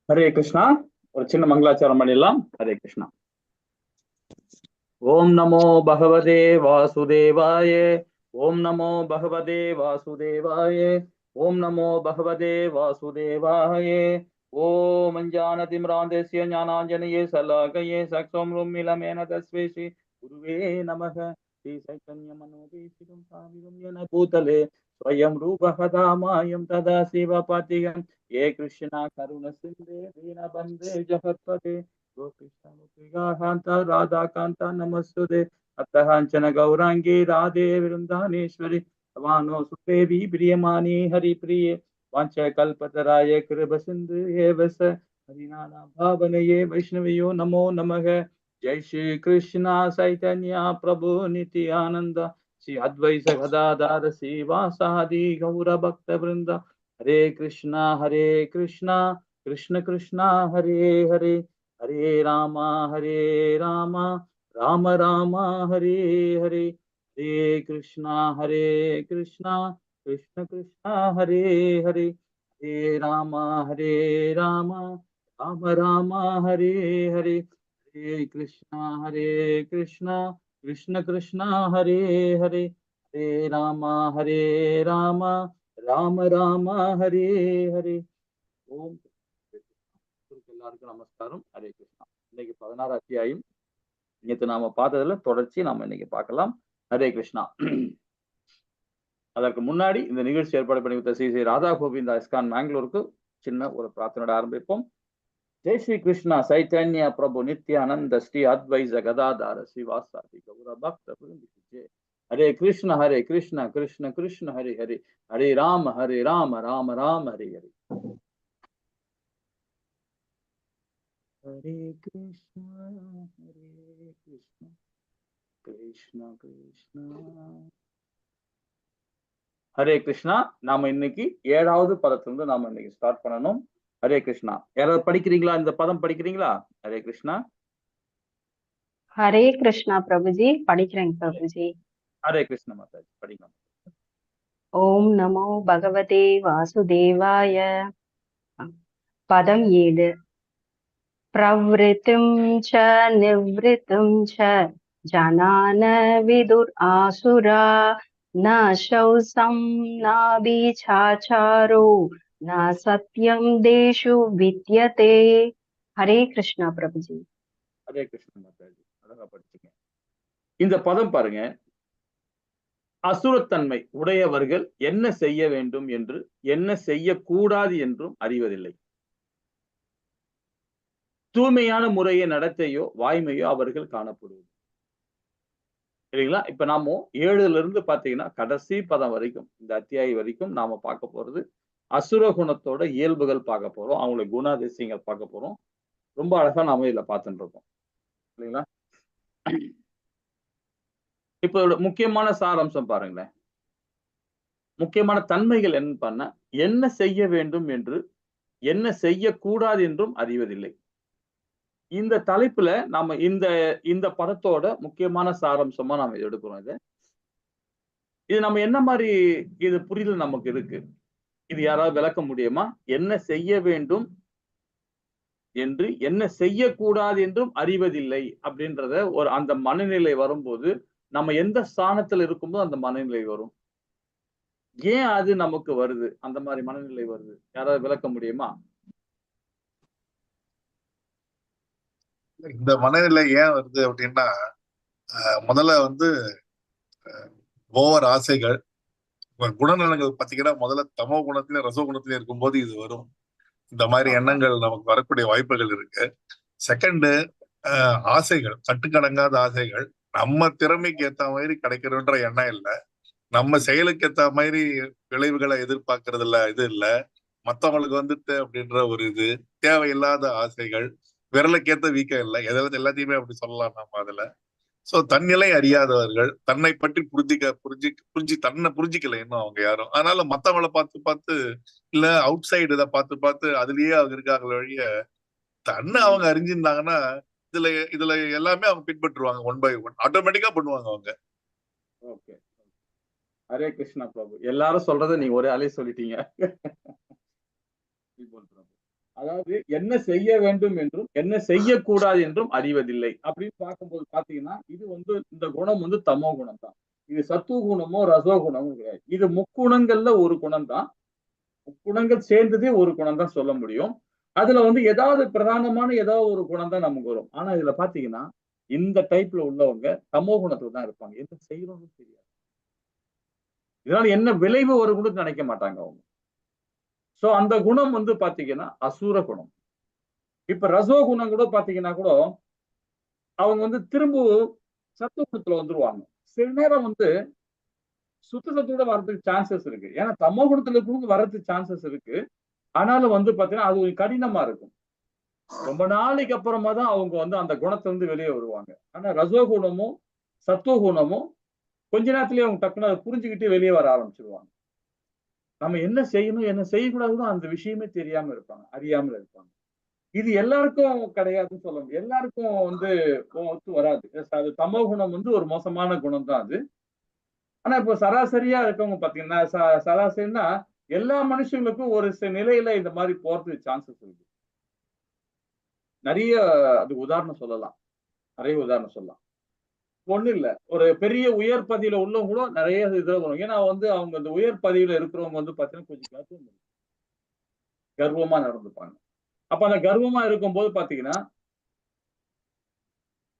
ஹரே கிருஷ்ணா. ஒரு சின்ன மங்களாச்சாரம் பண்ணிடலாம். ஹரே கிருஷ்ணா. ஓம் நமோ பகவதே வாசுதேவாய. ஓம் நமோ பகவதே வாசுதேவாய. ஓம் நமோ பகவதே வாசுதேவாய. ஓம் அஞ்ஞானதிம்ராந்தஸ்ய ஞானாஞ்சனயே சலாகயே சக்ஷம் ரும்மிலமேன தஸ்மை ஸ்ரீ குருவே நமக. ஸ்ரீ சைத்தன்ய மனோபீஷ்டம் சாமிரம் யன பூதலே ஸ்வயம் ரூபகதாமாயம் ததா சிவபாத்தியம் ஏ கிருஷ்ணா கருண சிந்தே தீனபந்தே ஜகத்பதே गोपिकान्ता राधाकान्ता नमस्तुते अतःचन गौरांगी राधे वृंदानेश्वरी भवानो सुदेवी प्रियमानी हरिप्रिये वाञ्छकल्पतराय कृपसिन्धु एव स हरिनाम भावनये वैष्णवयो नमो नमः। जय श्री कृष्ण चैतन्य प्रभु नित्यानंद श्री अद्वैत गदाधर श्रीवासादि गौर भक्त वृंद हरे कृष्णा कृष्ण कृष्ण हरे हरे हरे राम राम राम हरे हरे हरे कृष्णा कृष्ण कृष्ण हरे हरे हरे राम राम राम हरे हरे हरे कृष्णा कृष्ण कृष्ण कृष्ण हरे हरे हरे राम राम राम हरे हरे। ஓம் எல்லாருக்கும் நமஸ்காரம். ஹரே கிருஷ்ணா. இன்னைக்கு 16 அத்தியாயம். நேற்று நாம பார்த்ததுல தொடர்ச்சி நாம இன்னைக்கு பார்க்கலாம். ஹரே கிருஷ்ணா. அதற்கு முன்னாடி இந்த நிகழ்ச்சி ஏற்பாடு பண்ணி கொடுத்த ஸ்ரீ ஸ்ரீ ராதா கோவிந்தா இஸ்கான் மேங்களூருக்கு சின்ன ஒரு பிரார்த்தனையோட ஆரம்பிப்போம். ஜெய் ஸ்ரீ கிருஷ்ணா சைத்தன்ய பிரபு நித்யானந்த ஸ்ரீ அத்வைத கதாதார ஸ்ரீவாசாதி கௌர பக்த விருந்தி. ஹரே கிருஷ்ண கிருஷ்ண கிருஷ்ண ஹரி ஹரி ஹரே ராம ராம ராம ஹரி ஹரி. हरे कृष्णा कृष्णा कृष्णा ஹரே கிருஷ்ணா. நாம இன்னைக்கு 7வது பதத்திலிருந்து நாம இன்னைக்கு ஸ்டார்ட் பண்ணணும். ஹரே கிருஷ்ணா. யாராவது படிக்கிறீங்களா? இந்த பதம் படிக்கிறீங்களா? ஹரே கிருஷ்ணா. ஹரே கிருஷ்ணா பிரபுஜி. படிக்கிறேங்க பிரபுஜி. ஹரே கிருஷ்ண மாதாஜி படிங்க. ஓம் நமோ பகவதே வாசுதேவாய. பதம் 7. பிரவ்ருத்திம் ச நிவ்ருத்திம் ச ஜனான விதுர் ஆசுரா ந சௌசம் நாபிசாச்சாரோ ந சத்யம் தேஷு வித்யதே. ஹரே கிருஷ்ணா பிரபுஜி. ஹரே கிருஷ்ண மாதாஜி அழகா படிச்சீங்க. இந்த பதம் பாருங்க. அசுரத்தன்மை உடையவர்கள் என்ன செய்ய வேண்டும் என்று என்ன செய்யக்கூடாது என்றும் அறிவதில்லை. தூய்மையான முறையை நடத்தையோ வாய்மையோ அவர்கள் காணப்படுவது சரிங்களா. இப்ப நாம 7ல இருந்து பாத்தீங்கன்னா கடைசி பதம் வரைக்கும் இந்த அத்தியாயம் வரைக்கும் நாம பார்க்க போறது அசுர குணத்தோட இயல்புகள் பார்க்க போறோம். அவங்களுடைய குணாதிசயங்கள் பார்க்க போறோம். ரொம்ப அழகா நாம இதுல பார்த்துட்டு இருக்கோம் இல்லைங்களா. இப்ப முக்கியமான சாராம்சம் பாருங்களேன். முக்கியமான தன்மைகள் என்ன பண்ண என்ன செய்ய வேண்டும் என்று என்ன செய்யக்கூடாது என்றும் அறிவதில்லை. இந்த தலைப்புல நாம இந்த படத்தோட முக்கியமான சாராம்சமா நாம எடுக்கிறோம். இது நம்ம என்ன மாதிரி இது புரிதல் நமக்கு இருக்கு? இது யாராவது விளக்க முடியுமா? என்ன செய்ய வேண்டும் என்று என்ன செய்யக்கூடாது என்றும் அறிவதில்லை அப்படின்றத ஒரு அந்த மனநிலை வரும்போது நம்ம எந்த ஸ்தானத்துல இருக்கும்போது அந்த மனநிலை வரும். ஏன் அது நமக்கு வருது? அந்த மாதிரி மனநிலை வருது. யாராவது விளக்க முடியுமா? இந்த மனநிலை ஏன் வருது அப்படின்னா, முதல்ல ஓவர் ஆசைகள், குணநலங்கள் பாத்தீங்கன்னா முதல்ல தமோ குணத்திலயும் ரசோ குணத்திலயும் இருக்கும்போது இது வரும். இந்த மாதிரி எண்ணங்கள் நமக்கு வரக்கூடிய வாய்ப்புகள் இருக்கு. செகண்ட், ஆசைகள், கட்டுக்கடங்காத ஆசைகள். நம்ம திறமைக்கு ஏத்த மாதிரி கிடைக்கணுன்ற எண்ணம் இல்லை. நம்ம செயலுக்கு ஏத்த மாதிரி விளைவுகளை எதிர்பார்க்கறது இல்ல. இது இல்ல மத்தவங்களுக்கு அப்படின்ற ஒரு இது தேவையில்லாத ஆசைகள். விரலுக்கேத்த வீக்கம் இல்லை. எல்லாத்தையுமே அப்படி சொல்லலாம் நம்ம அதுல. சோ தன்னிலை அறியாதவர்கள், தன்னை பற்றி தன்னை புரிஞ்சிக்கல இன்னும் அவங்க யாரும். அதனால மத்தவங்களை பார்த்து இல்ல அவுட் சைடு இதை பார்த்து அதுலயே அவங்க இருக்காங்களே வழிய தன்னை அவங்க அறிஞ்சிருந்தாங்கன்னா இதுல இதுல எல்லாமே அவங்க பின்பற்றுவாங்க. 1 by 1 ஆட்டோமேட்டிக்கா பண்ணுவாங்க அவங்க. ஓகே. ஹரே கிருஷ்ணா பிரபு. எல்லாரும் சொல்றதை நீங்க ஒரே ஆளே சொல்லிட்டீங்க. அதாவது என்ன செய்ய வேண்டும் என்றும் என்ன செய்யக்கூடாது என்றும் அறிவதில்லை அப்படின்னு பார்க்கும்போது பாத்தீங்கன்னா இது இந்த குணம் தமோ குணம் தான். இது சத்துவ குணமோ ரசோ குணமோ கிடையாது. இது முக்குணங்கள்ல ஒரு குணம் தான். முக்குணங்கள் சேர்ந்ததே ஒரு குணம் தான் சொல்ல முடியும். அதுல ஏதாவது பிரதானமான ஏதாவது ஒரு குணம் தான் நமக்கு வரும். ஆனா இதுல பாத்தீங்கன்னா இந்த டைப்ல உள்ளவங்க தமோ குணத்துல தான் இருப்பாங்க. என்ன செய்யணும்னு தெரியாது. இதனால என்ன விளைவு வரும் கூட நினைக்க மாட்டாங்க அவங்க. சோ அந்த குணம் பாத்தீங்கன்னா அசூர குணம். இப்ப ரசோ குணம் கூட பாத்தீங்கன்னா கூட அவங்க திரும்ப சத்துவ குணத்துல வந்துருவாங்க. சில நேரம் சுத்த சத்தோட வர்றதுக்கு சான்சஸ் இருக்கு. ஏன்னா தமோ குணத்துல இருக்கவங்க வர்றதுக்கு சான்சஸ் இருக்கு. ஆனாலும் பாத்தீங்கன்னா அது ஒரு கடினமா இருக்கும். ரொம்ப நாளைக்கு அப்புறமா தான் அவங்க அந்த குணத்துல இருந்து வெளியே வருவாங்க. ஆனா ரசோ குணமும் சத்துவ குணமும் கொஞ்ச நேரத்திலேயே அவங்க டக்குனு அதை புரிஞ்சுக்கிட்டு வெளியே வர ஆரம்பிச்சிருவாங்க. நம்ம என்ன செய்யணும் என்ன செய்யக்கூடாதுன்னு அந்த விஷயமே தெரியாம இருப்பாங்க, அறியாமல் இருப்பாங்க. இது எல்லாருக்கும் கிடையாதுன்னு சொல்ல முடியும். எல்லாருக்கும் ஒத்து வராது. அது தமோ குணம் ஒரு மோசமான குணம் தான் அது. ஆனா இப்போ சராசரியா இருக்கவங்க பாத்தீங்கன்னா சராசரின்னா எல்லா மனுஷங்களுக்கும் ஒரு சில நிலையில இந்த மாதிரி போறதுக்கு சான்சஸ் இருக்கு. நிறைய அது உதாரணம் சொல்லலாம். நிறைய உதாரணம் சொல்லலாம். ஒண்ணு இல்ல. ஒரு பெரிய உயர் பதவியில உள்ளவங்க கூட நிறைய இதுல வரும். ஏன்னா அவங்க அந்த உயர் பதவியில இருக்கிறவங்க பாத்தீங்கன்னா கொஞ்சம் கர்வமா நடந்துப்பாங்க. அப்ப அந்த கர்வமா இருக்கும்போது பாத்தீங்கன்னா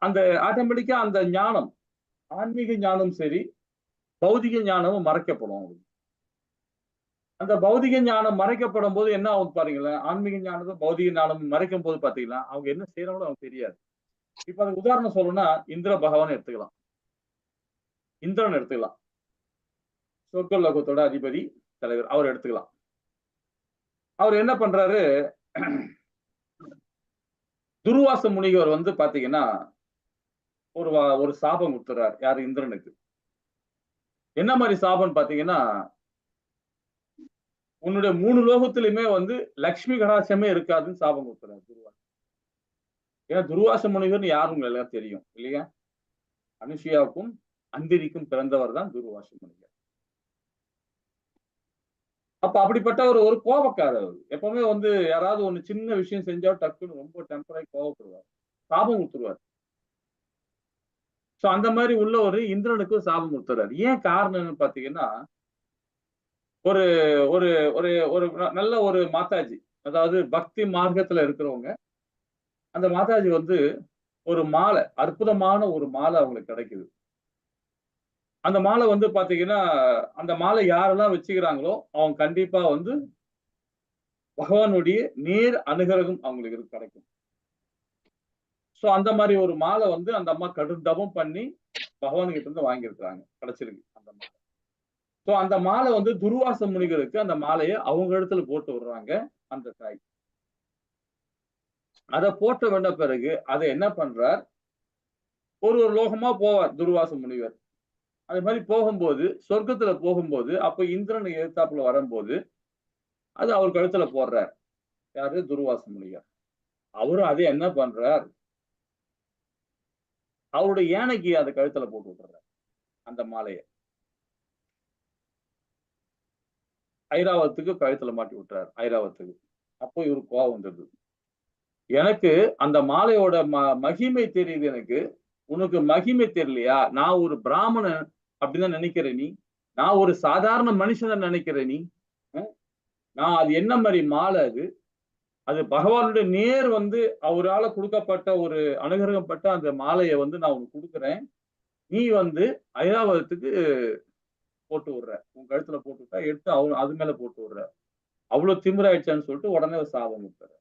அந்த ஆட்டோமேட்டிக்கா அந்த ஞானம், ஆன்மீக ஞானம் சரி, பௌதிக ஞானமும் மறைக்கப்படும் அவங்களுக்கு. அந்த பௌதிக ஞானம் மறைக்கப்படும் போது என்ன ஆகும் பாருங்களேன், ஆன்மீக ஞானமும் பௌதிக ஞானமும் மறைக்கும் போது பாத்தீங்கன்னா அவங்க என்ன செய்யறாங்களோ அவங்க தெரியாது. இப்ப அதுக்கு உதாரணம் சொல்லணும்னா இந்திர பகவான் எடுத்துக்கலாம். இந்திரன் எடுத்துக்கலாம். சொர்க்க லோகத்தோட அதிபதி, தலைவர் அவர் எடுத்துக்கலாம். அவர் என்ன பண்றாரு, துர்வாச முனிவர் பாத்தீங்கன்னா ஒரு சாபம் கொடுத்துறாரு. யாரு, இந்திரனுக்கு. என்ன மாதிரி சாபம் பாத்தீங்கன்னா, உன்னுடைய 3 லோகத்திலுமே லட்சுமி கடாட்சமே இருக்காதுன்னு சாபம் கொடுத்துறாரு துர்வாச. ஏன்னா துர்வாச முனிவர்னு யாரும் உங்களுக்கு எல்லாம் தெரியும் இல்லையா? அனுஷியாவுக்கும் அந்திரிக்கும் பிறந்தவர் தான் துர்வாச முனிவர். அப்ப அப்படிப்பட்ட ஒரு கோபக்காரர். எப்பவுமே யாராவது ஒண்ணு சின்ன விஷயம் செஞ்சா டக்குன்னு ரொம்ப டெம்பராகி கோபப்படுவார். சாபம் கொடுத்துருவார். சோ அந்த மாதிரி உள்ள ஒரு இந்திரனுக்கு சாபம் கொடுத்துறாரு. ஏன் காரணம்னு பாத்தீங்கன்னா, ஒரு ஒரு ஒரு ஒரு நல்ல ஒரு மாதாஜி, அதாவது பக்தி மார்க்கத்துல இருக்கிறவங்க, அந்த மாதாஜி ஒரு மாலை, அற்புதமான ஒரு மாலை அவங்களுக்கு கிடைக்குது. அந்த மாலை பாத்தீங்கன்னா, அந்த மாலை யாரெல்லாம் வச்சுக்கிறாங்களோ அவங்க கண்டிப்பா பகவானுடைய நேர் அனுகிரகம் அவங்களுக்கு கிடைக்கும். சோ அந்த மாதிரி ஒரு மாலை அந்த அம்மா கடும் தவம் பண்ணி பகவான் கிட்ட இருந்து வாங்கியிருக்கிறாங்க. கிடைச்சிருக்கு அந்த மாலை. சோ அந்த மாலை துர்வாச முனிவருக்கு அந்த மாலையை அவங்க இடத்துல போட்டு விடுறாங்க அந்த தாய். அதை போட்ட வேண்ட பிறகு அதை என்ன பண்றார், ஒரு லோகமா போவார் துர்வாச முனிவர். அது மாதிரி போகும்போது சொர்க்கத்துல போகும்போது அப்ப இந்திரன் எதிர்த்தாப்புல வரும்போது அது அவர் கழுத்துல போடுறார். யாரு, துர்வாச முனிவர். அவரும் அதை என்ன பண்றார், அவருடைய யானைக்கு அந்த கழுத்துல போட்டு விட்டுறார் அந்த மாலையை. ஐராவத்துக்கு கழுத்துல மாட்டி விட்டுறாரு, ஐராவத்துக்கு. அப்போ இவருக்கு கோபம் வந்துடுது. எனக்கு அந்த மாலையோட மகிமை தெரியுது எனக்கு, உனக்கு மகிமை தெரியலையா? நான் ஒரு பிராமணன் அப்படின்னு நினைக்கிற நீ, நான் ஒரு சாதாரண மனுஷனை நினைக்கிற நீ, நான் அது என்ன மாதிரி மாலை அது, அது பகவானுடைய நேர் அவரால கொடுக்கப்பட்ட ஒரு அனுகிரகப்பட்ட அந்த மாலையை நான் உனக்கு கொடுக்குறேன். நீ ஐராவதத்துக்கு போட்டு விடுற, உன் கழுத்துல போட்டு விட்டா எடுத்து அது மேல போட்டு விடுற, அவ்வளவு திமிராயிடுச்சான்னு சொல்லிட்டு உடனே ஒரு சாபம் கொடுத்தாரு.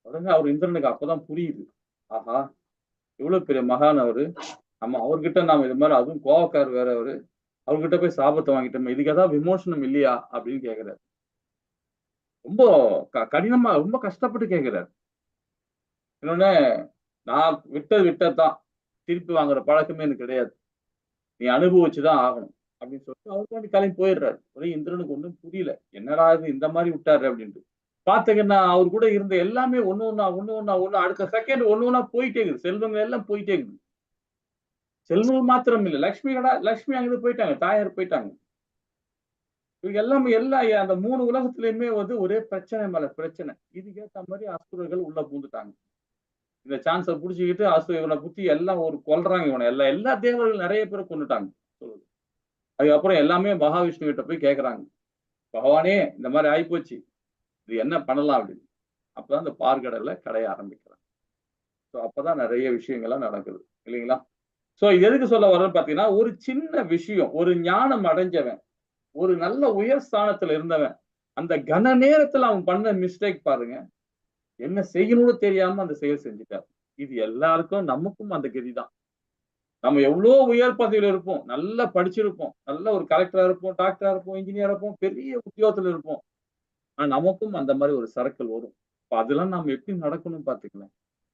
உடனே அவர் இந்திரனுக்கு அப்பதான் புரியுது, ஆஹா இவ்வளவு பெரிய மகான் அவரு, நம்ம அவர்கிட்ட நாம இது மாதிரி, அதுவும் கோவக்கார் வேற அவரு, அவர்கிட்ட போய் சாபத்தை வாங்கிட்டோம், இதுக்கு ஏதாவது விமோசனம் இல்லையா அப்படின்னு கேக்குறாரு. ரொம்ப கடினமா ரொம்ப கஷ்டப்பட்டு கேக்குறாரு. இன்னொன்னு, நான் விட்டதுதான், திருப்பி வாங்குற பழக்கமே எனக்கு கிடையாது, நீ அனுபவிச்சுதான் ஆகணும் அப்படின்னு சொல்லிட்டு அவருக்காண்டி கிளம்பி போயிடுறாரு. ஒரே இந்திரனுக்கு ஒண்ணும் புரியல, என்னடா இது இந்த மாதிரி விட்டாரு அப்படின்ட்டு. பாத்தீங்கன்னா அவர் கூட இருந்த எல்லாமே ஒண்ணு ஒண்ணு அடுத்த செகண்ட் ஒண்ணு போயிட்டே இருக்குது. செல்வங்கள் எல்லாம் போயிட்டே இருக்குது. செல்வங்கள் மாத்திரம் இல்ல, லட்சுமி அங்கிருந்து போயிட்டாங்க, தாயார் போயிட்டாங்க. இவங்க எல்லாமே அந்த 3 உலகத்திலயுமே வந்து ஒரே பிரச்சனை மேல பிரச்சனை. இதுக்கு ஏத்த மாதிரி அசுரர்கள் உள்ள பூந்துட்டாங்க. இந்த சான்ஸ புடிச்சுக்கிட்டு இவனை புத்தி எல்லாம் ஒரு கொல்றாங்க இவனை. எல்லா தேவர்கள் நெறைய பேர கொன்னுட்டாங்க. சொல்லுது. அதுக்கப்புறம் எல்லாமே மகாவிஷ்ணு கிட்ட போய் கேட்கறாங்க. பகவானே இந்த மாரி ஆயிப்போச்சு. இது என்ன பண்ணலாம் அப்படின்னு. அப்பதான் இந்த பாற்கடல்ல கடைய ஆரம்பிக்கிறாங்க. சோ அப்பதான் நெறைய விஷயங்கள்லாம் நடக்குது. இல்லைங்களா? சோ இது எதுக்கு சொல்ல வர்றேன்னு பார்த்தீங்கன்னா, ஒரு சின்ன விஷயம், ஒரு ஞானம் அடைஞ்சவன், ஒரு நல்ல உயர் ஸ்தானத்துல இருந்தவன், அந்த கன நேரத்துல அவன் பண்ண மிஸ்டேக் பாருங்க. என்ன செய்யணும்னு தெரியாம அந்த செயல் செஞ்சுட்டார். இது எல்லாருக்கும் நமக்கும் அந்த கதிதான். நம்ம எவ்வளோ உயர் பதவியில இருப்போம். நல்லா படிச்சிருப்போம். நல்ல ஒரு கலெக்டரா இருப்போம், டாக்டரா இருப்போம், இன்ஜினியரா இருப்போம், பெரிய உத்தியோகத்துல இருப்போம். ஆனா நமக்கும் அந்த மாரி ஒரு சர்க்கிள் வரும். அப்ப அதெல்லாம் நாம எப்படி நடக்கணும்னு பார்த்துக்கங்க.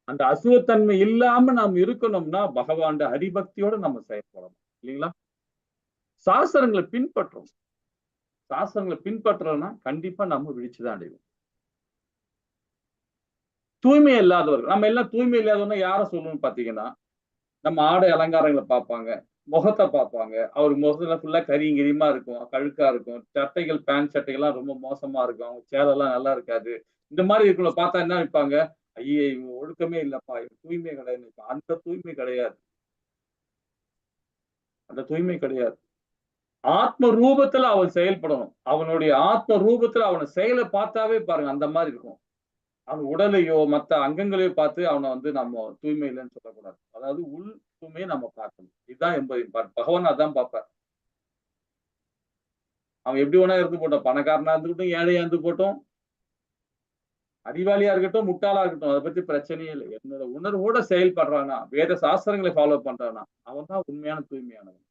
அந்த அசுரத்தன்மை இல்லாம நாம் இருக்கணும்னா, பகவான்ட ஹரிபக்தியோட நம்ம செயல்படணும். இல்லீங்களா? சாஸ்திரங்கள பின்பற்றணும். சாஸ்திரங்கள பின்பற்றலன்னா, கண்டிப்பா நம்ம வீழ்ச்சிதான் அடைவோம். தூய்மை இல்லாதவர்கள். நம்ம எல்லாம் தூய்மை இல்லாதவர்னா யார சொல்லணும்னு பார்த்தீங்கன்னா, நம்ம ஆடை அலங்காரங்கள பார்ப்பாங்க. முகத்த பார்ப்பாங்க. அவர் முகத்துல ஃபுல்லா கரியும் கிரியுமா இருக்கும். அழுக்கா இருக்கும். சட்டைகள், பேண்ட் சட்டைகள்லாம் ரொம்ப மோசமா இருக்கும். அவங்க சேலைலாம் நல்லா இருக்காது. இந்த மாரி இருக்கவங்கள பார்த்தா என்ன நினைப்பாங்க? ஐயே! இவன் ஒழுக்கமே இல்லப்பா. இவன் தூய்மை கிடையாதுன்னு நினைப்பான். அந்த தூய்மை கிடையாது. அந்த தூய்மை கிடையாது. ஆத்ம ரூபத்துல அவன் செயல்படணும். அவனுடைய ஆத்ம ரூபத்துல அவன செயல பார்த்தாவே பாருங்க, அந்த மாரி இருக்கும். அவன் உடலையோ, மத்த அங்கங்களையோ பார்த்து அவன வந்து நம்ம தூய்மை இல்லன்னு சொல்லக்கூடாது. அதாவது உள் தூய்மைய நம்ம பார்க்கணும். இதுதான் பகவான் அதான் பார்ப்பார். அவன் எப்படி வேணா இருந்து போட்டோம். பணக்காரனா இருந்துக்கட்டும், ஏழையா இருந்து போட்டும், அறிவாளியா இருக்கட்டும், முட்டாளா இருக்கட்டும். அத பத்தி பிரச்சனையே இல்ல. என்னோட உணர்வோட செயல்படுறானா, வேத சாஸ்திரங்களை ஃபாலோ பண்றானா, அவன் தான் உண்மையான தூய்மையானவன்.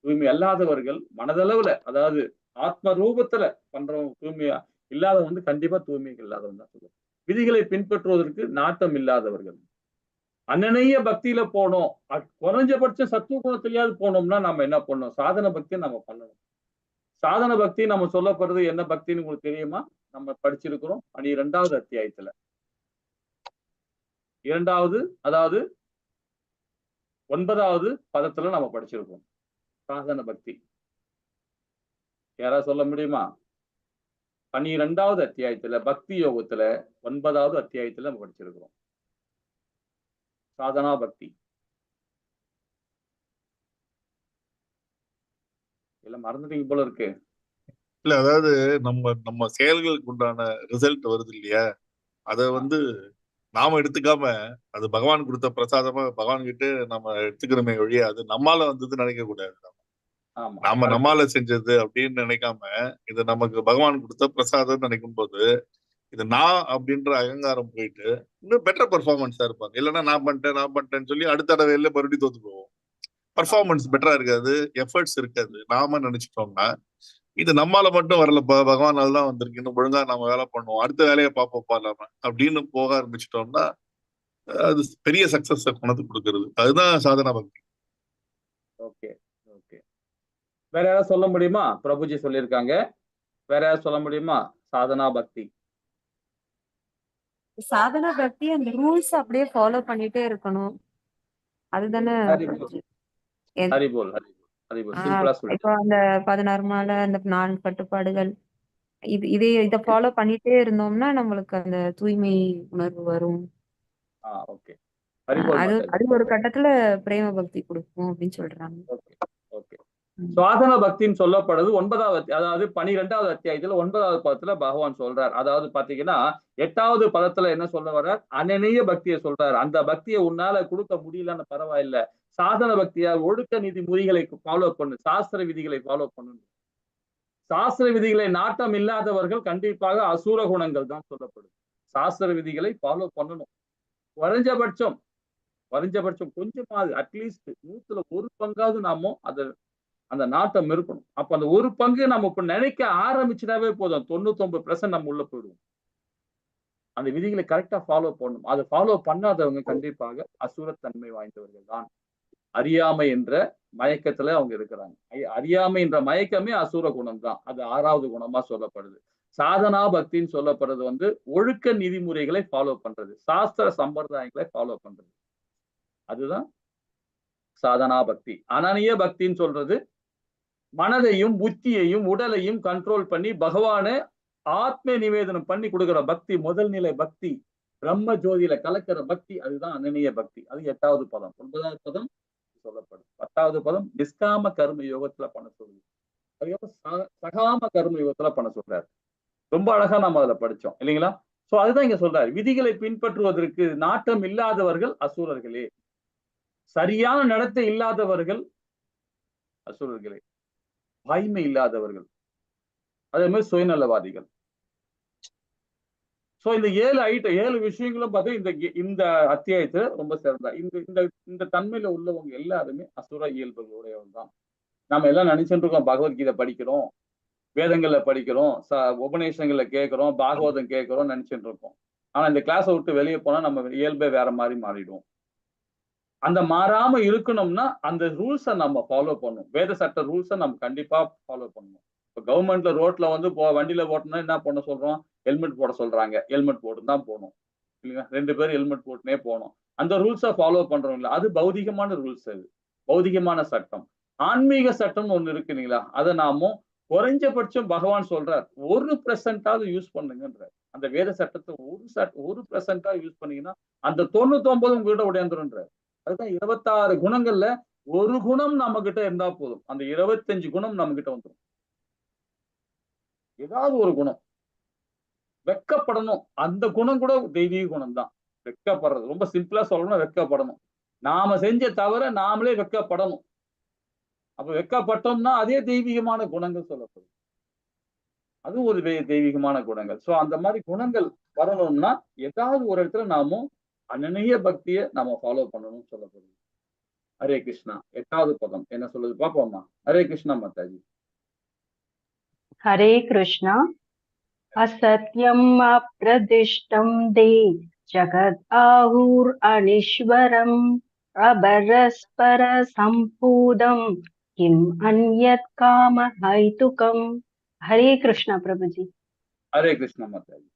தூய்மை அல்லாதவர்கள் மனதளவுல, அதாவது ஆத்ம ரூபத்துல பண்றவன் தூய்மையா இல்லாதவன் வந்து கண்டிப்பா தூய்மை இல்லாதவன் தான் சொல்லுவேன். விதிகளை பின்பற்றுவதற்கு நாட்டம் இல்லாதவர்கள். அன்னனைய பக்தியில போனோம். குறைஞ்சபட்சம் சத்துவ குணத்திலயாவது போனோம்னா நம்ம என்ன பண்ணணும்? சாதன பக்திய நம்ம பண்ணணும். சாதன பக்தி நம்ம சொல்லப்படுறது என்ன பக்தின்னு உங்களுக்கு தெரியுமா? நம்ம படிச்சிருக்கிறோம் 12வது அத்தியாயத்துல. 2வது அதாவது 9வது பதத்துல நம்ம படிச்சிருக்கோம். சாதன பக்தி. யாராவது சொல்ல முடியுமா? 12வது அத்தியாயத்துல பக்தி யோகத்துல 9வது அத்தியாயத்துல நம்ம படிச்சிருக்கிறோம். சாதனா பக்தி. எல்லாம் மறந்துட்டீங்க போல இருக்கு. இல்ல அதாவது நம்ம செயல்களுக்கு உண்டான ரிசல்ட் வருது இல்லையா? அத வந்து நாம எடுத்துக்காம அது பகவான் கொடுத்த பிரசாதமா பகவான் கிட்ட நம்ம எடுத்துக்கிறோமே ஒழிய அது நம்மால வந்ததுன்னு நினைக்க கூடாது. ஆமா. நாம correct. நம்மால செஞ்சது அப்படின்னு நினைக்காம இது நமக்கு பகவான் கொடுத்த பிரசாதம் நினைக்கும் போது இது நான் அப்படின்ற அகங்காரம் போயிட்டு இன்னும் பெட்டர் பெர்ஃபார்மன்ஸா இருப்பாங்க. இல்லைன்னா நான் பண்ணிட்டேன்னு சொல்லி அடுத்த தடவையில மறுபடியும் தோத்து போவோம். பர்ஃபார்மன்ஸ் பெட்டரா இருக்காது, எஃபர்ட்ஸ் இருக்காது. நாம நினைச்சிட்டோம்னா இது நம்மால மட்டும் வரல, பகவானால தான் வந்திருக்கு, இன்னும் ஒழுங்கா நம்ம வேலை பண்ணுவோம், அடுத்த வேலையை பார்ப்போம் இல்லாம அப்படின்னு போக ஆரம்பிச்சிட்டோம்னா அது பெரிய சக்சஸ் கொண்டு கொடுக்கறது. அதுதான் சாதனா பக்தி. Okay, okay. வேற யாராவது சொல்ல முடியுமா? பிரபுஜி சொல்லியிருக்காங்க. வேற யாராவது சொல்ல முடியுமா? சாதனா பக்தி. சாதனா பக்தி அந்த ரூல்ஸ் அப்படியே ஃபாலோ பண்ணிட்டே இருக்கணும். அதுதானே ஹரிபோல், என்- ஹரிபோல், ஹரிபோல், ஹரிபோல். சிம்பிளா இப்போ சொல்லிட்டேன். அந்த 16 மாலை அந்த 4 கட்டுப்பாடுகள் இதை ஃபாலோ பண்ணிட்டே இருந்தோம்னா நம்மளுக்கு அந்த தூய்மை உணர்வு வரும். ஓகே. ஹரிபோல் அது மாதாஜி. அது ஒரு கட்டத்துல பிரேம பக்தி கொடுக்கும் அப்படின்னு சொல்றாங்க. Okay, okay. சாதன பக்தின்னு சொல்லப்படுது 9வது அதாவது 12வது அத்தியாயத்துல 9வது பதத்துல பகவான் சொல்றார். அதாவது பாத்தீங்கன்னா 8வது பதத்துல என்ன சொல்ல வர்றார்? அனநிய பக்தியை சொல்றார். அந்த பக்தியை உன்னால கொடுக்க முடியலன்னு பரவாயில்ல. சாதன பக்தியா ஒழுக்க நீதி முறைகளை ஃபாலோ பண்ணு. சாஸ்திர விதிகளை ஃபாலோ பண்ணு. சாஸ்திர விதிகளை நாட்டம் இல்லாதவர்கள் கண்டிப்பாக அசூர குணங்கள் தான் சொல்லப்படும். சாஸ்திர விதிகளை ஃபாலோ பண்ணணும். குறைஞ்சபட்சம் குறைஞ்சபட்சம் கொஞ்சமாவது அட்லீஸ்ட் 100ல 1 பங்காவது நாம அந்த நாட்டம் இருக்கணும். அப்ப அந்த ஒரு பங்கு நம்ம இப்ப நினைக்க ஆரம்பிச்சுட்டாவே போதும். 99% நம்ம உள்ள போயிடுவோம். அந்த விதிகளை கரெக்டா ஃபாலோ பண்ணணும். அதை ஃபாலோ பண்ணாதவங்க கண்டிப்பாக அசுரத்தன்மை வாய்ந்தவர்கள் தான். அறியாமை என்ற மயக்கத்துல அவங்க இருக்கிறாங்க. அறியாமை என்ற மயக்கமே அசுர குணம் தான். அது 6வது குணமா சொல்லப்படுது. சாதனா பக்தின்னு சொல்லப்படுறது வந்து ஒழுக்க நீதிமுறைகளை ஃபாலோ பண்றது. சாஸ்திர சம்பிரதாயங்களை ஃபாலோ பண்றது. அதுதான் சாதனா பக்தி. அனநிய பக்தின்னு சொல்றது மனதையும் புத்தியையும் உடலையும் கண்ட்ரோல் பண்ணி பகவானை ஆத்ம நிவேதனம் பண்ணி கொடுக்கிற பக்தி, முதல் நிலை பக்தி, பிரம்ம ஜோதியில கலக்கிற பக்தி, அதுதான் அனனிய பக்தி. அது 8வது பதம். 9வது பதம் சொல்லப்படும். 10வது பதம் நிஷ்காம கர்ம யோகத்துல பண்ண சொல்லுது. அதுக்கப்புறம் சகாம கர்ம யோகத்துல பண்ண சொல்றாரு. ரொம்ப அழகா நம்ம அதுல படிச்சோம் இல்லைங்களா? சோ அதுதான் இங்க சொல்றாரு. விதிகளை பின்பற்றுவதற்கு நாட்டம் இல்லாதவர்கள் அசுரர்களே, சரியான நடத்தை இல்லாதவர்கள் அசுரர்களே, வாய்மை இல்லாதவர்கள், அதே மாதிரி சுயநலவாதிகள். சோ இந்த 7 விஷயங்களும் பார்த்தா இந்த அத்தியாயத்துல ரொம்ப சிறந்தா. இந்த தன்மையில உள்ளவங்க எல்லாருமே அசுர இயல்புகளுடையவங்க தான். நம்ம எல்லாம் நினைச்சுட்டு இருக்கோம், பகவத்கீதை படிக்கிறோம், வேதங்கள்ல படிக்கிறோம், உபநேசங்கள்ல கேட்கிறோம், பாகவதம் கேட்கிறோம் நினைச்சுட்டு இருக்கோம். ஆனா இந்த கிளாஸை விட்டு வெளியே போனா நம்ம இயல்பே வேற மாதிரி மாறிடுவோம். அந்த மாறாம இருக்கணும்னா அந்த ரூல்ஸை நம்ம ஃபாலோ பண்ணணும். வேத சட்ட ரூல்ஸை நம்ம கண்டிப்பா ஃபாலோ பண்ணணும். இப்போ கவர்மெண்ட்ல ரோட்ல வந்து வண்டியில ஓட்டணும்னா என்ன பண்ண சொல்றோம்? ஹெல்மெட் போட சொல்றாங்க. ஹெல்மெட் போட்டு தான் போகணும் இல்லைங்களா? 2 பேரும் ஹெல்மெட் போட்டுனே போகணும். அந்த ரூல்ஸை ஃபாலோ பண்றோம்ல, அது பௌதிகமான ரூல்ஸ். அது பௌதிகமான சட்டம். ஆன்மீக சட்டம் ஒண்ணு இருக்கு இல்லைங்களா? அதை நாமும் குறைஞ்சபட்சம் பகவான் சொல்றார் 1% யூஸ் பண்ணுங்கன்றார். அந்த வேத சட்டத்தை 1% யூஸ் பண்ணீங்கன்னா அந்த 99 உங்ககிட்ட உடையாந்துருன்றார். அதுதான் 26 குணங்கள்ல ஒரு குணம் நம்ம கிட்ட இருந்தா போதும். அந்த 25 குணம் நம்ம கிட்ட வந்துடும். ஏதாவது ஒரு குணம். வெக்கப்படணும். அந்த குணம் கூட தெய்வீக குணம் தான். வெக்கப்படுறது. ரொம்ப சிம்பிளா சொல்லணும், வெக்கப்படணும். நாம செஞ்ச தவிர நாமளே வெக்கப்படணும். அப்ப வெக்கப்பட்டோம்னா அதே தெய்வீகமான குணங்கள் சொல்லப்படும். அதுவும் ஒரு தெய்வீகமான குணங்கள். சோ அந்த மாதிரி குணங்கள் வரணும்னா ஏதாவது ஒரு இடத்துல நாமும் அனனிய பக்தியை நாம ஃபாலோ பண்ணணும்னு சொல்லப்படுது. ஹரே கிருஷ்ணா. 8வது பதம் என்ன சொல்லுது பாப்போமா? ஹரே கிருஷ்ணா மாதாஜி. हरे कृष्णा। असत्यम् अप्रदिष्टम् दे जगद् आहुर् अनीश्वरम् अबरस्पर सम्पूदम् किम् अन्यत् काम हैतुकम्। हरे कृष्णा प्रभुजी। ஹரே கிருஷ்ணா மாதாஜி.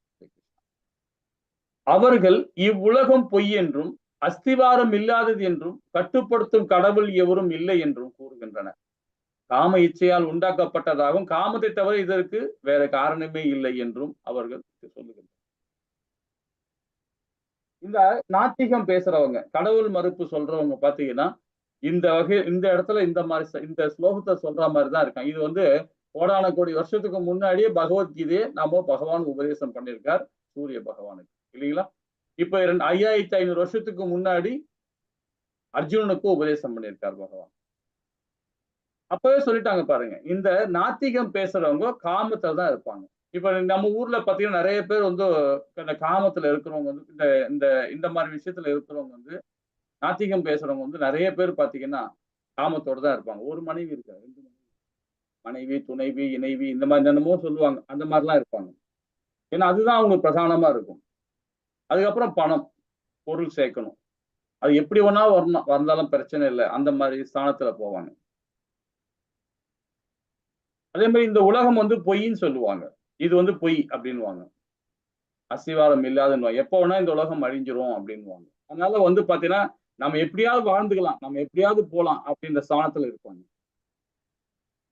அவர்கள் இவ்வுலகம் பொய் என்றும் அஸ்திவாரம் இல்லாதது என்றும் கட்டுப்படுத்தும் கடவுள் எவரும் இல்லை என்றும் கூறுகின்றனர். காம இச்சையால் உண்டாக்கப்பட்டதாகவும் காமத்தை தவிர இதற்கு வேற காரணமே இல்லை என்றும் அவர்கள் சொல்லுகின்றனர். இந்த நாத்திகம் பேசுறவங்க, கடவுள் மறுப்பு சொல்றவங்க பாத்தீங்கன்னா இந்த இடத்துல இந்த ஸ்லோகத்தை சொல்ற மாதிரிதான் இருக்காங்க. இது வந்து கோடான கோடி வருஷத்துக்கு முன்னாடியே பகவத்கீதையை நாம பகவான் உபதேசம் பண்ணியிருக்கார் சூரிய பகவானுக்கு இல்லைங்களா? இப்ப 5500 வருஷத்துக்கு முன்னாடி அர்ஜுனனுக்கும் உபதேசம் பண்ணியிருக்கார் பகவான். அப்பவே சொல்லிட்டாங்க பாருங்க, இந்த நாத்திகம் பேசுறவங்க காமத்துல தான் இருப்பாங்க. இப்ப நம்ம ஊர்ல பாத்தீங்கன்னா நிறைய பேர் வந்து இந்த காமத்துல இருக்கிறவங்க வந்து இந்த மாதிரி விஷயத்துல இருக்கிறவங்க வந்து நாத்திகம் பேசுறவங்க வந்து நிறைய பேர் பாத்தீங்கன்னா காமத்தோட தான் இருப்பாங்க. ஒரு மனைவி இருக்காரு, 2 மனைவி, துணைவி, இணைவி, இந்த மாதிரி என்னமோ சொல்லுவாங்க. அந்த மாதிரிலாம் இருப்பாங்க. ஏன்னா அதுதான் அவங்க பிரதானமா இருக்கும். அதுக்கப்புறம் பணம், பொருள் சேர்க்கணும். அது எப்படி வேணா வந்தாலும் பிரச்சனை இல்லை. அந்த மாதிரி ஸ்தானத்துல போவாங்க. அதே மாதிரி இந்த உலகம் வந்து பொய்ன்னு சொல்லுவாங்க. இது வந்து பொய் அப்படின்னுவாங்க. அஸ்திவாரம் இல்லாதுன்னு எப்போ வேணா இந்த உலகம் அழிஞ்சிரும் அப்படின்னுவாங்க. அதனால வந்து பாத்தீங்கன்னா நம்ம எப்படியாவது வாழ்ந்துக்கலாம், நம்ம எப்படியாவது போலாம் அப்படின்ற ஸ்தானத்துல இருப்பாங்க.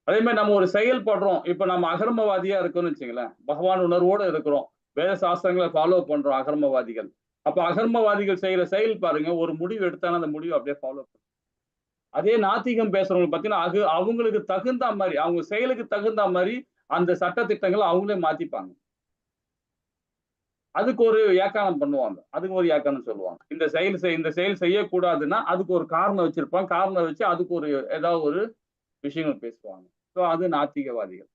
அதே மாதிரி நம்ம ஒரு செயல்படுறோம். இப்ப நம்ம அகர்மவாதியா இருக்கோம்னு வச்சுங்களேன், பகவான் உணர்வோட இருக்கிறோம், வேத சாஸ்திரங்களை ஃபாலோ பண்றோம் அகர்மவாதிகள். அப்ப அகர்மவாதிகள் செய்யற செயல் பாருங்க, ஒரு முடிவு எடுத்தாலும் அந்த முடிவு அப்படியே ஃபாலோ பண்ணும். அதே நாத்திகம் பேசுறவங்க பாத்தீங்கன்னா அவங்களுக்கு தகுந்த மாதிரி, அவங்க செயலுக்கு தகுந்த மாதிரி அந்த சட்ட திட்டங்களை அவங்களே மாத்திப்பாங்க. அதுக்கு ஒரு வியாக்கியானம் பண்ணுவாங்க, அதுக்கு ஒரு வியாக்கியானம் சொல்லுவாங்க. இந்த செயல் செய்யக்கூடாதுன்னா அதுக்கு ஒரு காரணம் வச்சிருப்பாங்க. காரணம் வச்சு அதுக்கு ஒரு ஏதாவது ஒரு விஷயங்கள் பேசுவாங்க. ஸோ அது நாத்திகவாதிகள்.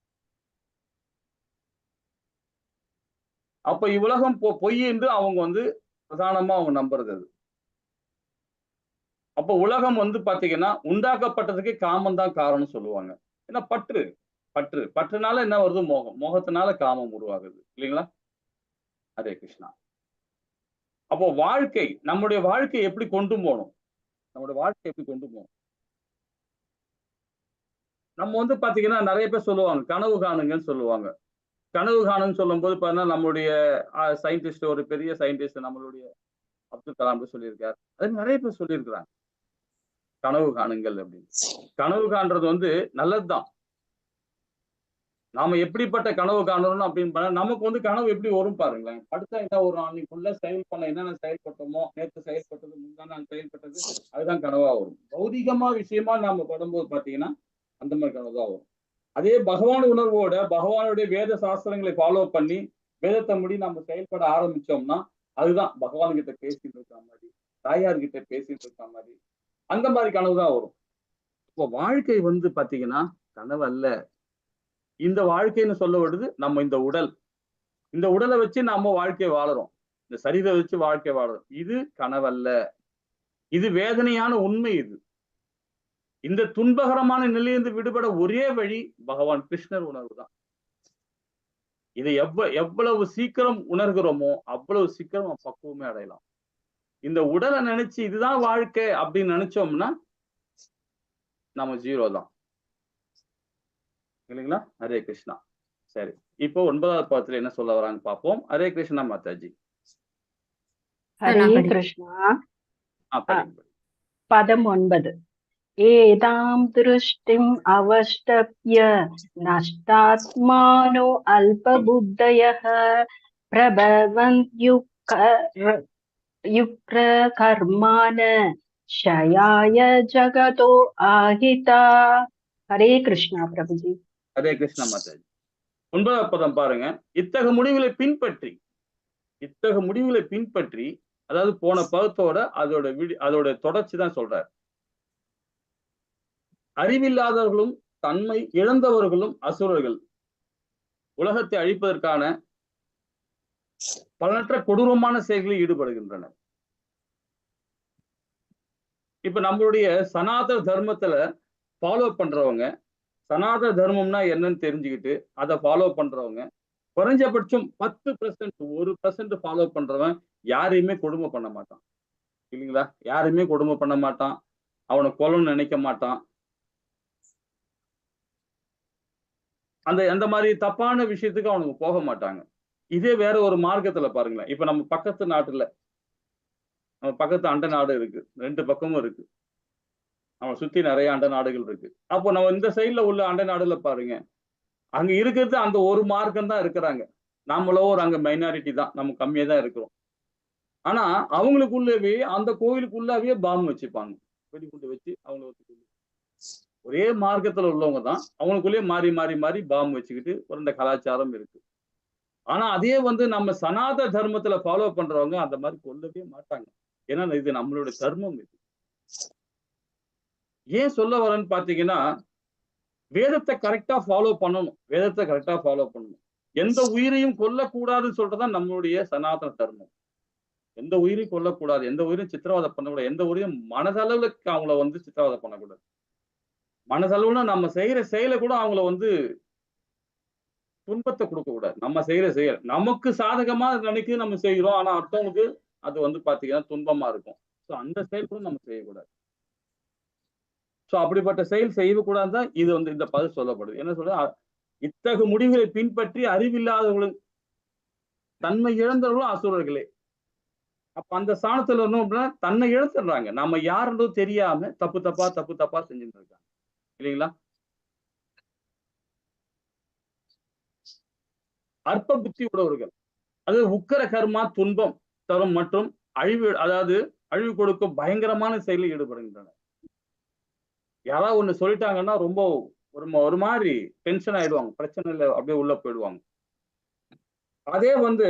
அப்ப இவ்வுலகம் பொய் என்று அவங்க வந்து பிரதானமா அவங்க நம்புறது அது. அப்ப உலகம் வந்து பாத்தீங்கன்னா உண்டாக்கப்பட்டதுக்கு காமம் தான் காரணம் சொல்லுவாங்க. ஏன்னா பற்றுனால என்ன வருது? மோகம். மோகத்தினால காமம் உருவாகுது இல்லைங்களா? ஹரே கிருஷ்ணா. அப்போ நம்முடைய வாழ்க்கை எப்படி கொண்டு போகணும்? நம்ம வந்து பாத்தீங்கன்னா நிறைய பேர் சொல்லுவாங்க கனவு காணுங்கன்னு சொல்லுவாங்க. கனவு காணுன்னு சொல்லும் போது பாத்தீங்கன்னா நம்மளுடைய சயின்டிஸ்ட், ஒரு பெரிய சயின்டிஸ்ட் நம்மளுடைய அப்துல் கலாம் சொல்லியிருக்காரு. அது நிறைய பேர் சொல்லியிருக்கிறாங்க கனவு காணுங்கள் அப்படின்னு. கனவு காண்றது வந்து நல்லதுதான். நாம எப்படிப்பட்ட கனவு காணணும் அப்படின்னு பண்ணா நமக்கு வந்து கனவு எப்படி வரும் பாருங்களேன். அடுத்த என்ன ஒரு அன்னைக்குள்ள செயல் பண்ண என்னென்ன செயல்பட்டோமோ, நேற்று செயல்பட்டது, முந்தா நாள் செயல்பட்டது, அதுதான் கனவா வரும். பௌதிகமா விஷயமா நாம படும்போது பாத்தீங்கன்னா அந்த மாதிரி கனவு தான் வரும். அதே பகவான் உணர்வோட பகவானுடைய வேத சாஸ்திரங்களை ஃபாலோ பண்ணி வேதத்தை முடி நம்ம செயல்பட ஆரம்பிச்சோம்னா அதுதான் பகவான் கிட்ட பேசிட்டு இருக்க மாதிரி, தாயார் கிட்ட பேசிட்டு இருக்க மாதிரி, அந்த மாதிரி கனவு தான் வரும். இப்போ வாழ்க்கை வந்து பாத்தீங்கன்னா கனவு அல்ல. இந்த வாழ்க்கைன்னு சொல்ல வருது நம்ம இந்த உடல். இந்த உடலை வச்சு நம்ம வாழ்க்கை வாழறோம். இந்த சரீரம் வச்சு வாழ்க்கை வாழறோம். இது கனவல்ல. இது வேதனையான உண்மை. இது இந்த துன்பகரமான நிலையிலிருந்து விடுபட ஒரே வழி பகவான் கிருஷ்ணர் உணர்வு தான். இதை எவ்வளவு சீக்கிரம் உணர்கிறோமோ அவ்வளவு சீக்கிரம் நம்ம பக்குவமே அடையலாம். இந்த உடலை நினைச்சு இதுதான் வாழ்க்கை அப்படின்னு நினைச்சோம்னா நம்ம ஜீரோ தான். இல்லைங்களா? ஹரே கிருஷ்ணா. சரி, இப்போ 9வது பாதத்துல என்ன சொல்ல வராங்க பார்ப்போம். ஹரே கிருஷ்ணா மாதாஜி. ஹரே கிருஷ்ணா. படிங்க. பதம் 9. ஏதாம் திருஷ்டிம் அவஷ்டப்ய நஷ்டாத்மானோ அல்பபுத்தயः பிரபவந்த்யுக்ர கர்மான ஷயாய ஜகதோ ஆஹிதா. ஹரே கிருஷ்ணா பிரபுஜி. ஹரே கிருஷ்ணா மாதாஜி. 9வது பதம் பாருங்க. இத்தகு முடிவுகளை பின்பற்றி அதாவது போன பதத்தோட அதோட தொடர்ச்சி தான் சொல்றாரு. அறிவில்லாதவர்களும் தன்மை இழந்தவர்களும் அசுரர்கள் உலகத்தை அழிப்பதற்கான பலனற்ற கொடூரமான செயல்களில் ஈடுபடுகின்றனர். இப்ப நம்மளுடைய சனாதன தர்மத்துல ஃபாலோ பண்றவங்க, சனாதன தர்மம்னா என்னன்னு தெரிஞ்சுக்கிட்டு அதை ஃபாலோ பண்றவங்க குறைஞ்சபட்சம் 10%, 1% ஃபாலோ பண்றவன் யாரையுமே கொடுமை பண்ண மாட்டான். இல்லைங்களா? யாரையுமே கொடுமை பண்ண மாட்டான். அவனை கொல்லணும்னு நினைக்க மாட்டான். அந்த மாதிரி தப்பான விஷயத்துக்கு அவனுக்கு போக மாட்டாங்க. இதே வேற ஒரு மார்க்கத்துல பாருங்களேன். இப்ப நம்ம பக்கத்து நாட்டுல நம்ம பக்கத்து அண்டை நாடு இருக்கு. 2 பக்கமும் இருக்கு. நம்ம சுத்தி நிறைய அண்டை நாடுகள் இருக்கு. அப்போ நம்ம இந்த சைட்ல உள்ள அண்டை நாடுல பாருங்க, அங்க இருக்கிறது அந்த ஒரு மார்க்கம் தான் இருக்கிறாங்க. நாமளோ ஒரு அங்க மைனாரிட்டி தான், நம்ம கம்மியா தான் இருக்கிறோம். ஆனா அவங்களுக்குள்ளவே அந்த கோயிலுக்குள்ளவே பாம்பு வச்சுப்பாங்க, வெடிகுண்டு வச்சு. அவங்க ஒரே மார்க்கத்துல உள்ளவங்க தான், அவங்களுக்குள்ளேயே மாறி மாறி மாறி பாம்பு வச்சுக்கிட்டு ஒரு இந்த கலாச்சாரம் இருக்கு. ஆனா அதே வந்து நம்ம சனாதன தர்மத்துல ஃபாலோ பண்றவங்க அந்த மாதிரி கொல்லவே மாட்டாங்க. ஏன்னா இது நம்மளுடைய தர்மம். இது ஏன் சொல்ல வரேன்னு பாத்தீங்கன்னா, வேதத்தை கரெக்டா ஃபாலோ பண்ணணும். வேதத்தை கரெக்டா ஃபாலோ பண்ணணும். எந்த உயிரையும் கொல்லக்கூடாதுன்னு சொல்றதுதான் நம்மளுடைய சனாதன தர்மம். எந்த உயிரையும் கொல்லக்கூடாது, எந்த உயிரையும் சித்திரவதை பண்ணக்கூடாது, எந்த உயிரையும் மனதளவுக்கு அவங்கள வந்து சித்திரவதை பண்ணக்கூடாது. மனதளவுல நம்ம செய்யற செயலை கூட அவங்கள வந்து துன்பத்தை கொடுக்க கூடாது. நம்ம செய்யற செயல் நமக்கு சாதகமா நினைக்க நம்ம செய்கிறோம். ஆனா அடுத்தவங்களுக்கு அது வந்து பாத்தீங்கன்னா துன்பமா இருக்கும். சோ அந்த செயல் கூட நம்ம செய்யக்கூடாது. சோ அப்படிப்பட்ட செயல் செய்யக்கூடாதுதான் இது வந்து இந்த பதில் சொல்லப்படுது. என்ன சொல்ற, இத்தகு முடிவுகளை பின்பற்றி அறிவில்லாதவர்களும் தன்மை இழந்தவர்களும் அசுரர்களே. அப்ப அந்த ஸ்தானத்துல இருந்தோம் அப்படின்னா தன்னை இழந்துடுறாங்க. நம்ம யாருன்றதும் தெரியாம தப்பு தப்பா செஞ்சுட்டு இருக்காங்க. இல்லைங்களா? அற்ப புத்தி உடையவர்கள், அது உக்கர கர்மா துன்பம் தரும் மற்றும் அழிவு கொடுக்கும் பயங்கரமான செயலில் ஈடுபடுகின்றனர். யாராவது ஒண்ணு சொல்லிட்டாங்கன்னா ரொம்ப ஒரு மாதிரி டென்ஷன் ஆயிடுவாங்க. பிரச்சனை இல்லை, அப்படியே உள்ள போயிடுவாங்க. அதே வந்து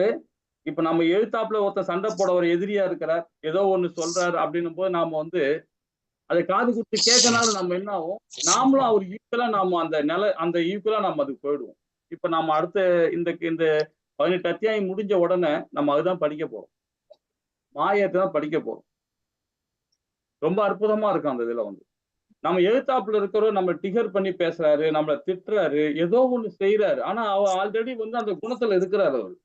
இப்ப நம்ம எழுத்தாப்புல ஒருத்தர் சண்டை போட ஒரு எதிரியா இருக்கிறார், ஏதோ ஒண்ணு சொல்றாரு அப்படின்னும் போது நாம வந்து அதை காது கொடுத்து கேட்கனாலும் நம்ம என்ன ஆகும், நாமளும் அவர் ஈக்குவலா நாம அந்த ஈக்குவலா நம்ம அதுக்கு போயிடுவோம். இப்ப நம்ம அடுத்த இந்த 18 அத்தியாயம் முடிஞ்ச உடனே நம்ம அதுதான் படிக்க போறோம். மாயத்தை தான் படிக்க போறோம். ரொம்ப அற்புதமா இருக்கும் அந்த இதுல வந்து. நம்ம எழுத்தாப்புல இருக்கிறோம், நம்ம டிகர் பண்ணி பேசுறாரு, நம்மளை திட்டுறாரு, ஏதோ ஒண்ணு செய்யறாரு. ஆனா அவர் ஆல்ரெடி வந்து அந்த குணத்துல இருக்கிறாரு அவர்.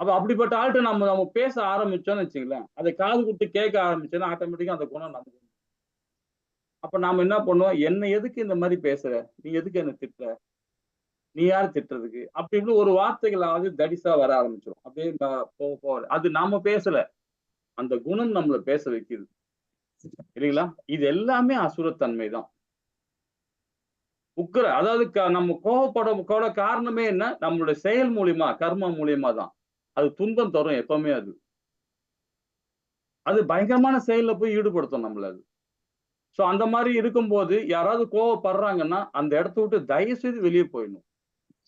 அப்ப அப்படிப்பட்ட ஆள்கிட்ட நம்ம பேச ஆரம்பிச்சோம்னு வச்சுங்களேன், அதை காது கொடுத்து கேட்க ஆரம்பிச்சோன்னா ஆட்டோமேட்டிக்கா அந்த குணம் நமக்கு. அப்ப நாம என்ன பண்ணுவோம், என்ன எதுக்கு இந்த மாதிரி பேசுற, நீ எதுக்கு என்ன திட்டுற, நீ யாரு திட்டுறதுக்கு, அப்படி இப்படி ஒரு வார்த்தைகளாவது தடிசா வர ஆரம்பிச்சிடும். அப்படியே போக அது நாம பேசல, அந்த குணம் நம்மள பேச வைக்குது. இல்லைங்களா? இது எல்லாமே அசுரத்தன்மை தான். உக்கிர அதாவது நம்ம கோபப்பட காரணமே என்ன? நம்மளுடைய செயல் மூலியமா, கர்மா மூலியமா தான். அது துன்பம் தரும் எப்பவுமே அது. அது பயங்கரமான செயல்ல போய் ஈடுபடுத்தும் நம்மள அது. சோ அந்த மாதிரி இருக்கும்போது யாராவது கோவப்படுறாங்கன்னா, அந்த இடத்த விட்டு தயவு செய்து வெளிய போயிடணும்.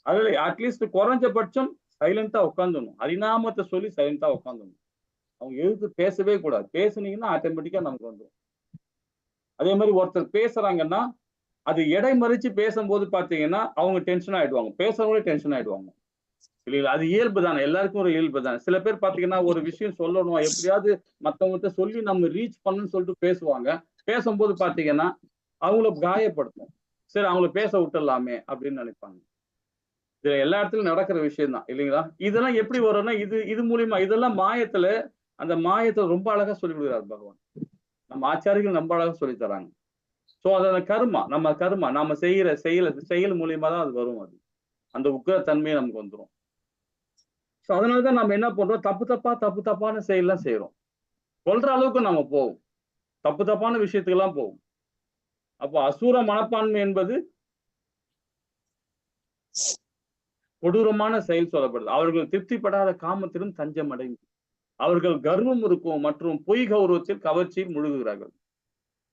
அதுல அட்லீஸ்ட் குறைஞ்சபட்சம் சைலண்டா உட்கார்ந்துடணும். ஹரிநாமத்தை சொல்லி சைலண்டா உட்கார்ந்துடணும். அவங்க எதிர்த்து பேசவே கூடாது. பேசுனீங்கன்னா ஆட்டோமேட்டிக்கா நமக்கு வந்துரும். அதே மாதிரி ஒருத்தர் பேசுறாங்கன்னா, அது எடைமறிச்சு பேசும்போது பாத்தீங்கன்னா, அவங்க டென்ஷன் ஆயிடுவாங்க. பேசுறவங்களே டென்ஷன் ஆயிடுவாங்க. இல்லைங்களா? அது இயல்பு தானே. எல்லாருக்கும் ஒரு இயல்பு தானே. சில பேர் பாத்தீங்கன்னா, ஒரு விஷயம் சொல்லணும், எப்படியாவது மத்தவங்ககிட்ட சொல்லி நம்ம ரீச் பண்ணணும்னு சொல்லிட்டு பேசுவாங்க. பேசும்போது பாத்தீங்கன்னா, அவங்கள காயப்படுத்தும். சரி அவங்கள பேச விட்டுடலாமே அப்படின்னு நினைப்பாங்க. இது எல்லா இடத்துலயும் நடக்கிற விஷயம் தான் இல்லைங்களா? இதெல்லாம் எப்படி வரும்னா, இது இது மூலியமா இதெல்லாம் மாயத்துல அந்த மாயத்தை ரொம்ப அழகா சொல்லிக் கொடுக்குறாரு பகவான். நம்ம ஆச்சாரிகள் ரொம்ப அழகா சொல்லி தராங்க. சோ அது அந்த கர்மா நாம செய்யற செயல் மூலியமா தான் அது வரும் அது. அந்த உக்கிர தன்மையை நமக்கு வந்துரும். சோ அதனாலதான் நம்ம என்ன பண்றோம்? தப்பு தப்பான செயல்லாம் செய்யறோம். கொல்ற அளவுக்கு நம்ம போவோம். தப்பான விஷயத்துக்கு எல்லாம் போவோம். அப்போ அசூர மனப்பான்மை என்பது கொடூரமான செயல் சொல்லப்படுது. அவர்கள் திருப்திப்படாத காமத்திலும் தஞ்சம் அடைந்து அவர்கள் கர்வம் இருக்கும் மற்றும் பொய் கௌரவத்தில் கவர்ச்சியில் முழுகுகிறார்கள்.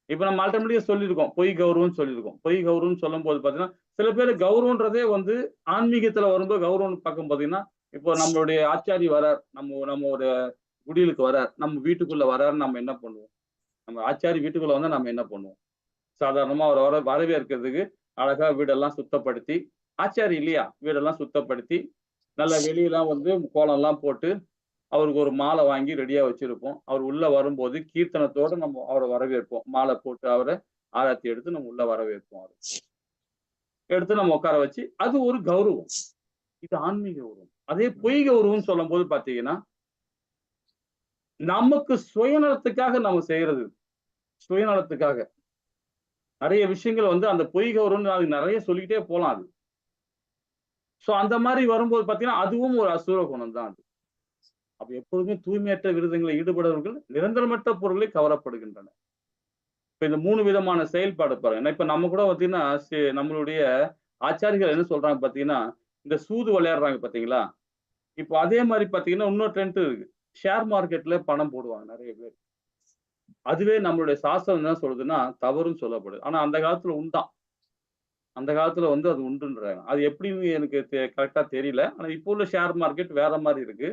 இப்ப நம்ம ஆல்டர்மேட்டிக்கா சொல்லியிருக்கோம். பொய் கௌரவம் சொல்லியிருக்கோம். பொய் கௌரவம் சொல்லும் போது பாத்தீங்கன்னா, சில பேர் கௌரவன்றதே வந்து ஆன்மீகத்துல வரும்போது கௌரவம் பக்கம் பாத்தீங்கன்னா, இப்போ நம்மளுடைய ஆச்சாரி வரார், நம்மளோட குடிலுக்கு வரார், நம்ம வீட்டுக்குள்ள வராருன்னு நம்ம என்ன பண்ணுவோம்? நம்ம ஆச்சாரி வீட்டுக்குள்ள வந்தா நம்ம என்ன பண்ணுவோம்? சாதாரணமா அவரை வரவேற்கிறதுக்கு அழகா வீடெல்லாம் சுத்தப்படுத்தி, ஆச்சாரி இல்லையா? வீடெல்லாம் சுத்தப்படுத்தி, நல்ல வெளியெல்லாம் வந்து கோலம் எல்லாம் போட்டு, அவருக்கு ஒரு மாலை வாங்கி ரெடியா வச்சிருப்போம். அவர் உள்ள வரும்போது கீர்த்தனத்தோட நம்ம அவரை வரவேற்போம். மாலை போட்டு அவரை ஆரத்தி எடுத்து நம்ம உள்ள வரவேற்போம். அவரை எடுத்து நம்ம உட்கார வச்சு, அது ஒரு கௌரவம். இது ஆன்மீக கௌரவம். அதே பொய் கௌரவம்னு சொல்லும்போது பாத்தீங்கன்னா, நமக்கு சுயநலத்துக்காக நம்ம செய்யறது. சுயநலத்துக்காக. நிறைய விஷயங்கள் வந்து அந்த பொய் கௌரவம்னு அது நிறைய சொல்லிக்கிட்டே போலாம் அது. சோ அந்த மாதிரி வரும்போது பாத்தீங்கன்னா, அதுவும் ஒரு அசுர குணம் தான் அது. அப்ப எப்பொழுதுமே தூய்மையற்ற விரதங்களில் ஈடுபடுபவர்கள் நிரந்தரமற்ற பொருளை கவரப்படுகின்றனர். இப்ப இந்த 3 விதமான செயல்பாடு பாருங்க. இப்ப நம்ம கூட பாத்தீங்கன்னா, நம்மளுடைய ஆச்சாரிகள் என்ன சொல்றாங்க பாத்தீங்கன்னா, இந்த சூது விளையாடுறாங்க பாத்தீங்களா? இப்போ அதே மாரி பாத்தீங்கன்னா, இன்னொரு ட்ரெண்ட் இருக்கு. ஷேர் மார்க்கெட்ல பணம் போடுவாங்க நெறைய பேர். அதுவே நம்மளுடைய சாஸ்திரம் என்ன சொல்லுதுன்னா, தவறுன்னு சொல்லப்படுது. ஆனா அந்த காலத்துல உண்டாம். அந்த காலத்துல வந்து அது உண்டுன்றாங்க. அது எப்படின்னு எனக்கு கரெக்ட்டா தெரியல. ஆனா இப்போ உள்ள ஷேர் மார்க்கெட் வேற மாரி இருக்கு.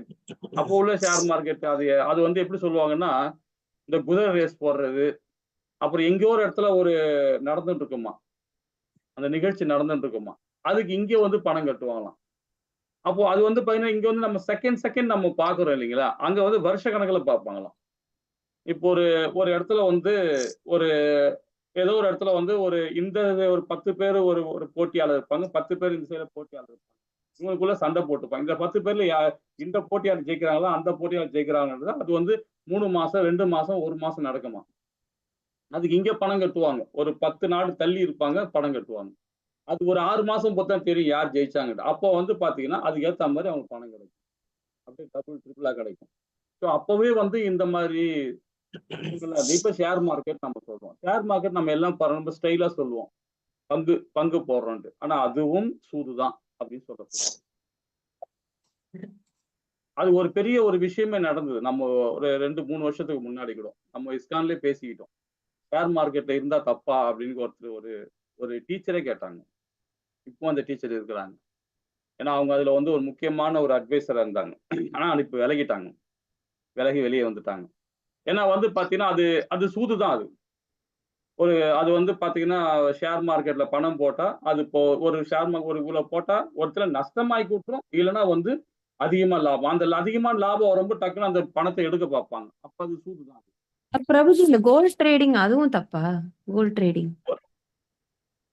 அப்போ உள்ள ஷேர் மார்க்கெட் அது அது வந்து எப்படி சொல்லுவாங்கன்னா, இந்த குதிரை ரேஸ் போடுறது, அப்புறம் எங்கேயோ ஒரு இடத்துல ஒரு நடந்துட்டு இருக்குமா. அந்த நிகழ்ச்சி நடந்துட்டு இருக்குமா. அதுக்கு இங்க வந்து பணம் கட்டுவாங்களாம். அப்போ அது வந்து பார்த்தீங்கன்னா, இங்க வந்து நம்ம செகண்ட் நம்ம பார்க்குறோம் இல்லைங்களா? அங்க வந்து வருஷ கணக்குல பார்ப்பாங்களாம். இப்போ ஒரு ஒரு இடத்துல வந்து ஒரு ஏதோ ஒரு இடத்துல வந்து ஒரு 10 பேரு ஒரு ஒரு போட்டியாளர் இருப்பாங்க. 10 பேர் இந்த சைடுல போட்டியாளர் இருப்பாங்க. இவங்களுக்குள்ள சண்டை போட்டுப்பாங்க. இந்த 10 பேர்ல இந்த போட்டியாளர் ஜெயிக்கிறாங்களா, அந்த போட்டியாளர் ஜெயிக்கிறாங்கன்றது அது வந்து 3 மாசம், 2 மாசம், 1 மாசம் நடக்குமா. அதுக்கு இங்க பணம் கட்டுவாங்க. ஒரு 10 நாடு தள்ளி இருப்பாங்க, பணம் கட்டுவாங்க. அது ஒரு 6 மாசம் பொறுத்து தான் தெரியும் யார் ஜெயிச்சாங்கன்ட்டு. அப்போ வந்து பார்த்தீங்கன்னா, அதுக்கு ஏத்த மாரி அவங்களுக்கு பணம் கிடைக்கும். அப்படியே டபுள், ட்ரிபிளா கிடைக்கும். ஸோ அப்பவே வந்து இந்த மாரி இப்ப ஷேர் மார்க்கெட் நம்ம சொல்றோம். ஷேர் மார்க்கெட் நம்ம எல்லாம் ரொம்ப ஸ்டைலா சொல்லுவோம். பங்கு பங்கு போடுறோம்ட்டு. ஆனா அதுவும் சூதுதான் அப்படின்னு சொல்லப்படுது. அது ஒரு பெரிய ஒரு விஷயமே நடந்தது. நம்ம ஒரு 2, 3 வருஷத்துக்கு முன்னாடி கூட. நம்ம இஸ்கான்லயே பேசிக்கிட்டோம். ஷேர் மார்க்கெட்ல இருந்தா தப்பா அப்படின்னு ஒருத்தர் ஒரு ஒரு டீச்சரே கேட்டாங்க. இப்போ அந்த டீச்சர் இருக்கிறாங்க. ஏன்னா அவங்க அதுல வந்து ஒரு முக்கியமான ஒரு அட்வைசரா இருந்தாங்க. ஆனா இப்ப விலகிட்டாங்க. விலகி வெளியே வந்துட்டாங்க. ஏன்னா வந்து பாத்தீங்கன்னா, அது அது சூதுதான் அது. அது வந்து பாத்தீங்கன்னா, ஷேர் மார்க்கெட்ல பணம் போட்டா, அது இப்போ ஒரு ஒரு இவ்வளோ போட்டா, ஒருத்தர் நஷ்டமாக்கி விட்டுரும். இல்லன்னா வந்து அதிகமா லாபம். அந்த அதிகமான லாபம் வரும்போது டக்குனு அந்த பணத்த எடுக்க பார்ப்பாங்க. அப்ப அது சூதுதான். பிரபுஜி இந்த கோல்ட் ட்ரேடிங் அதுவும் தப்பா? Gold trading.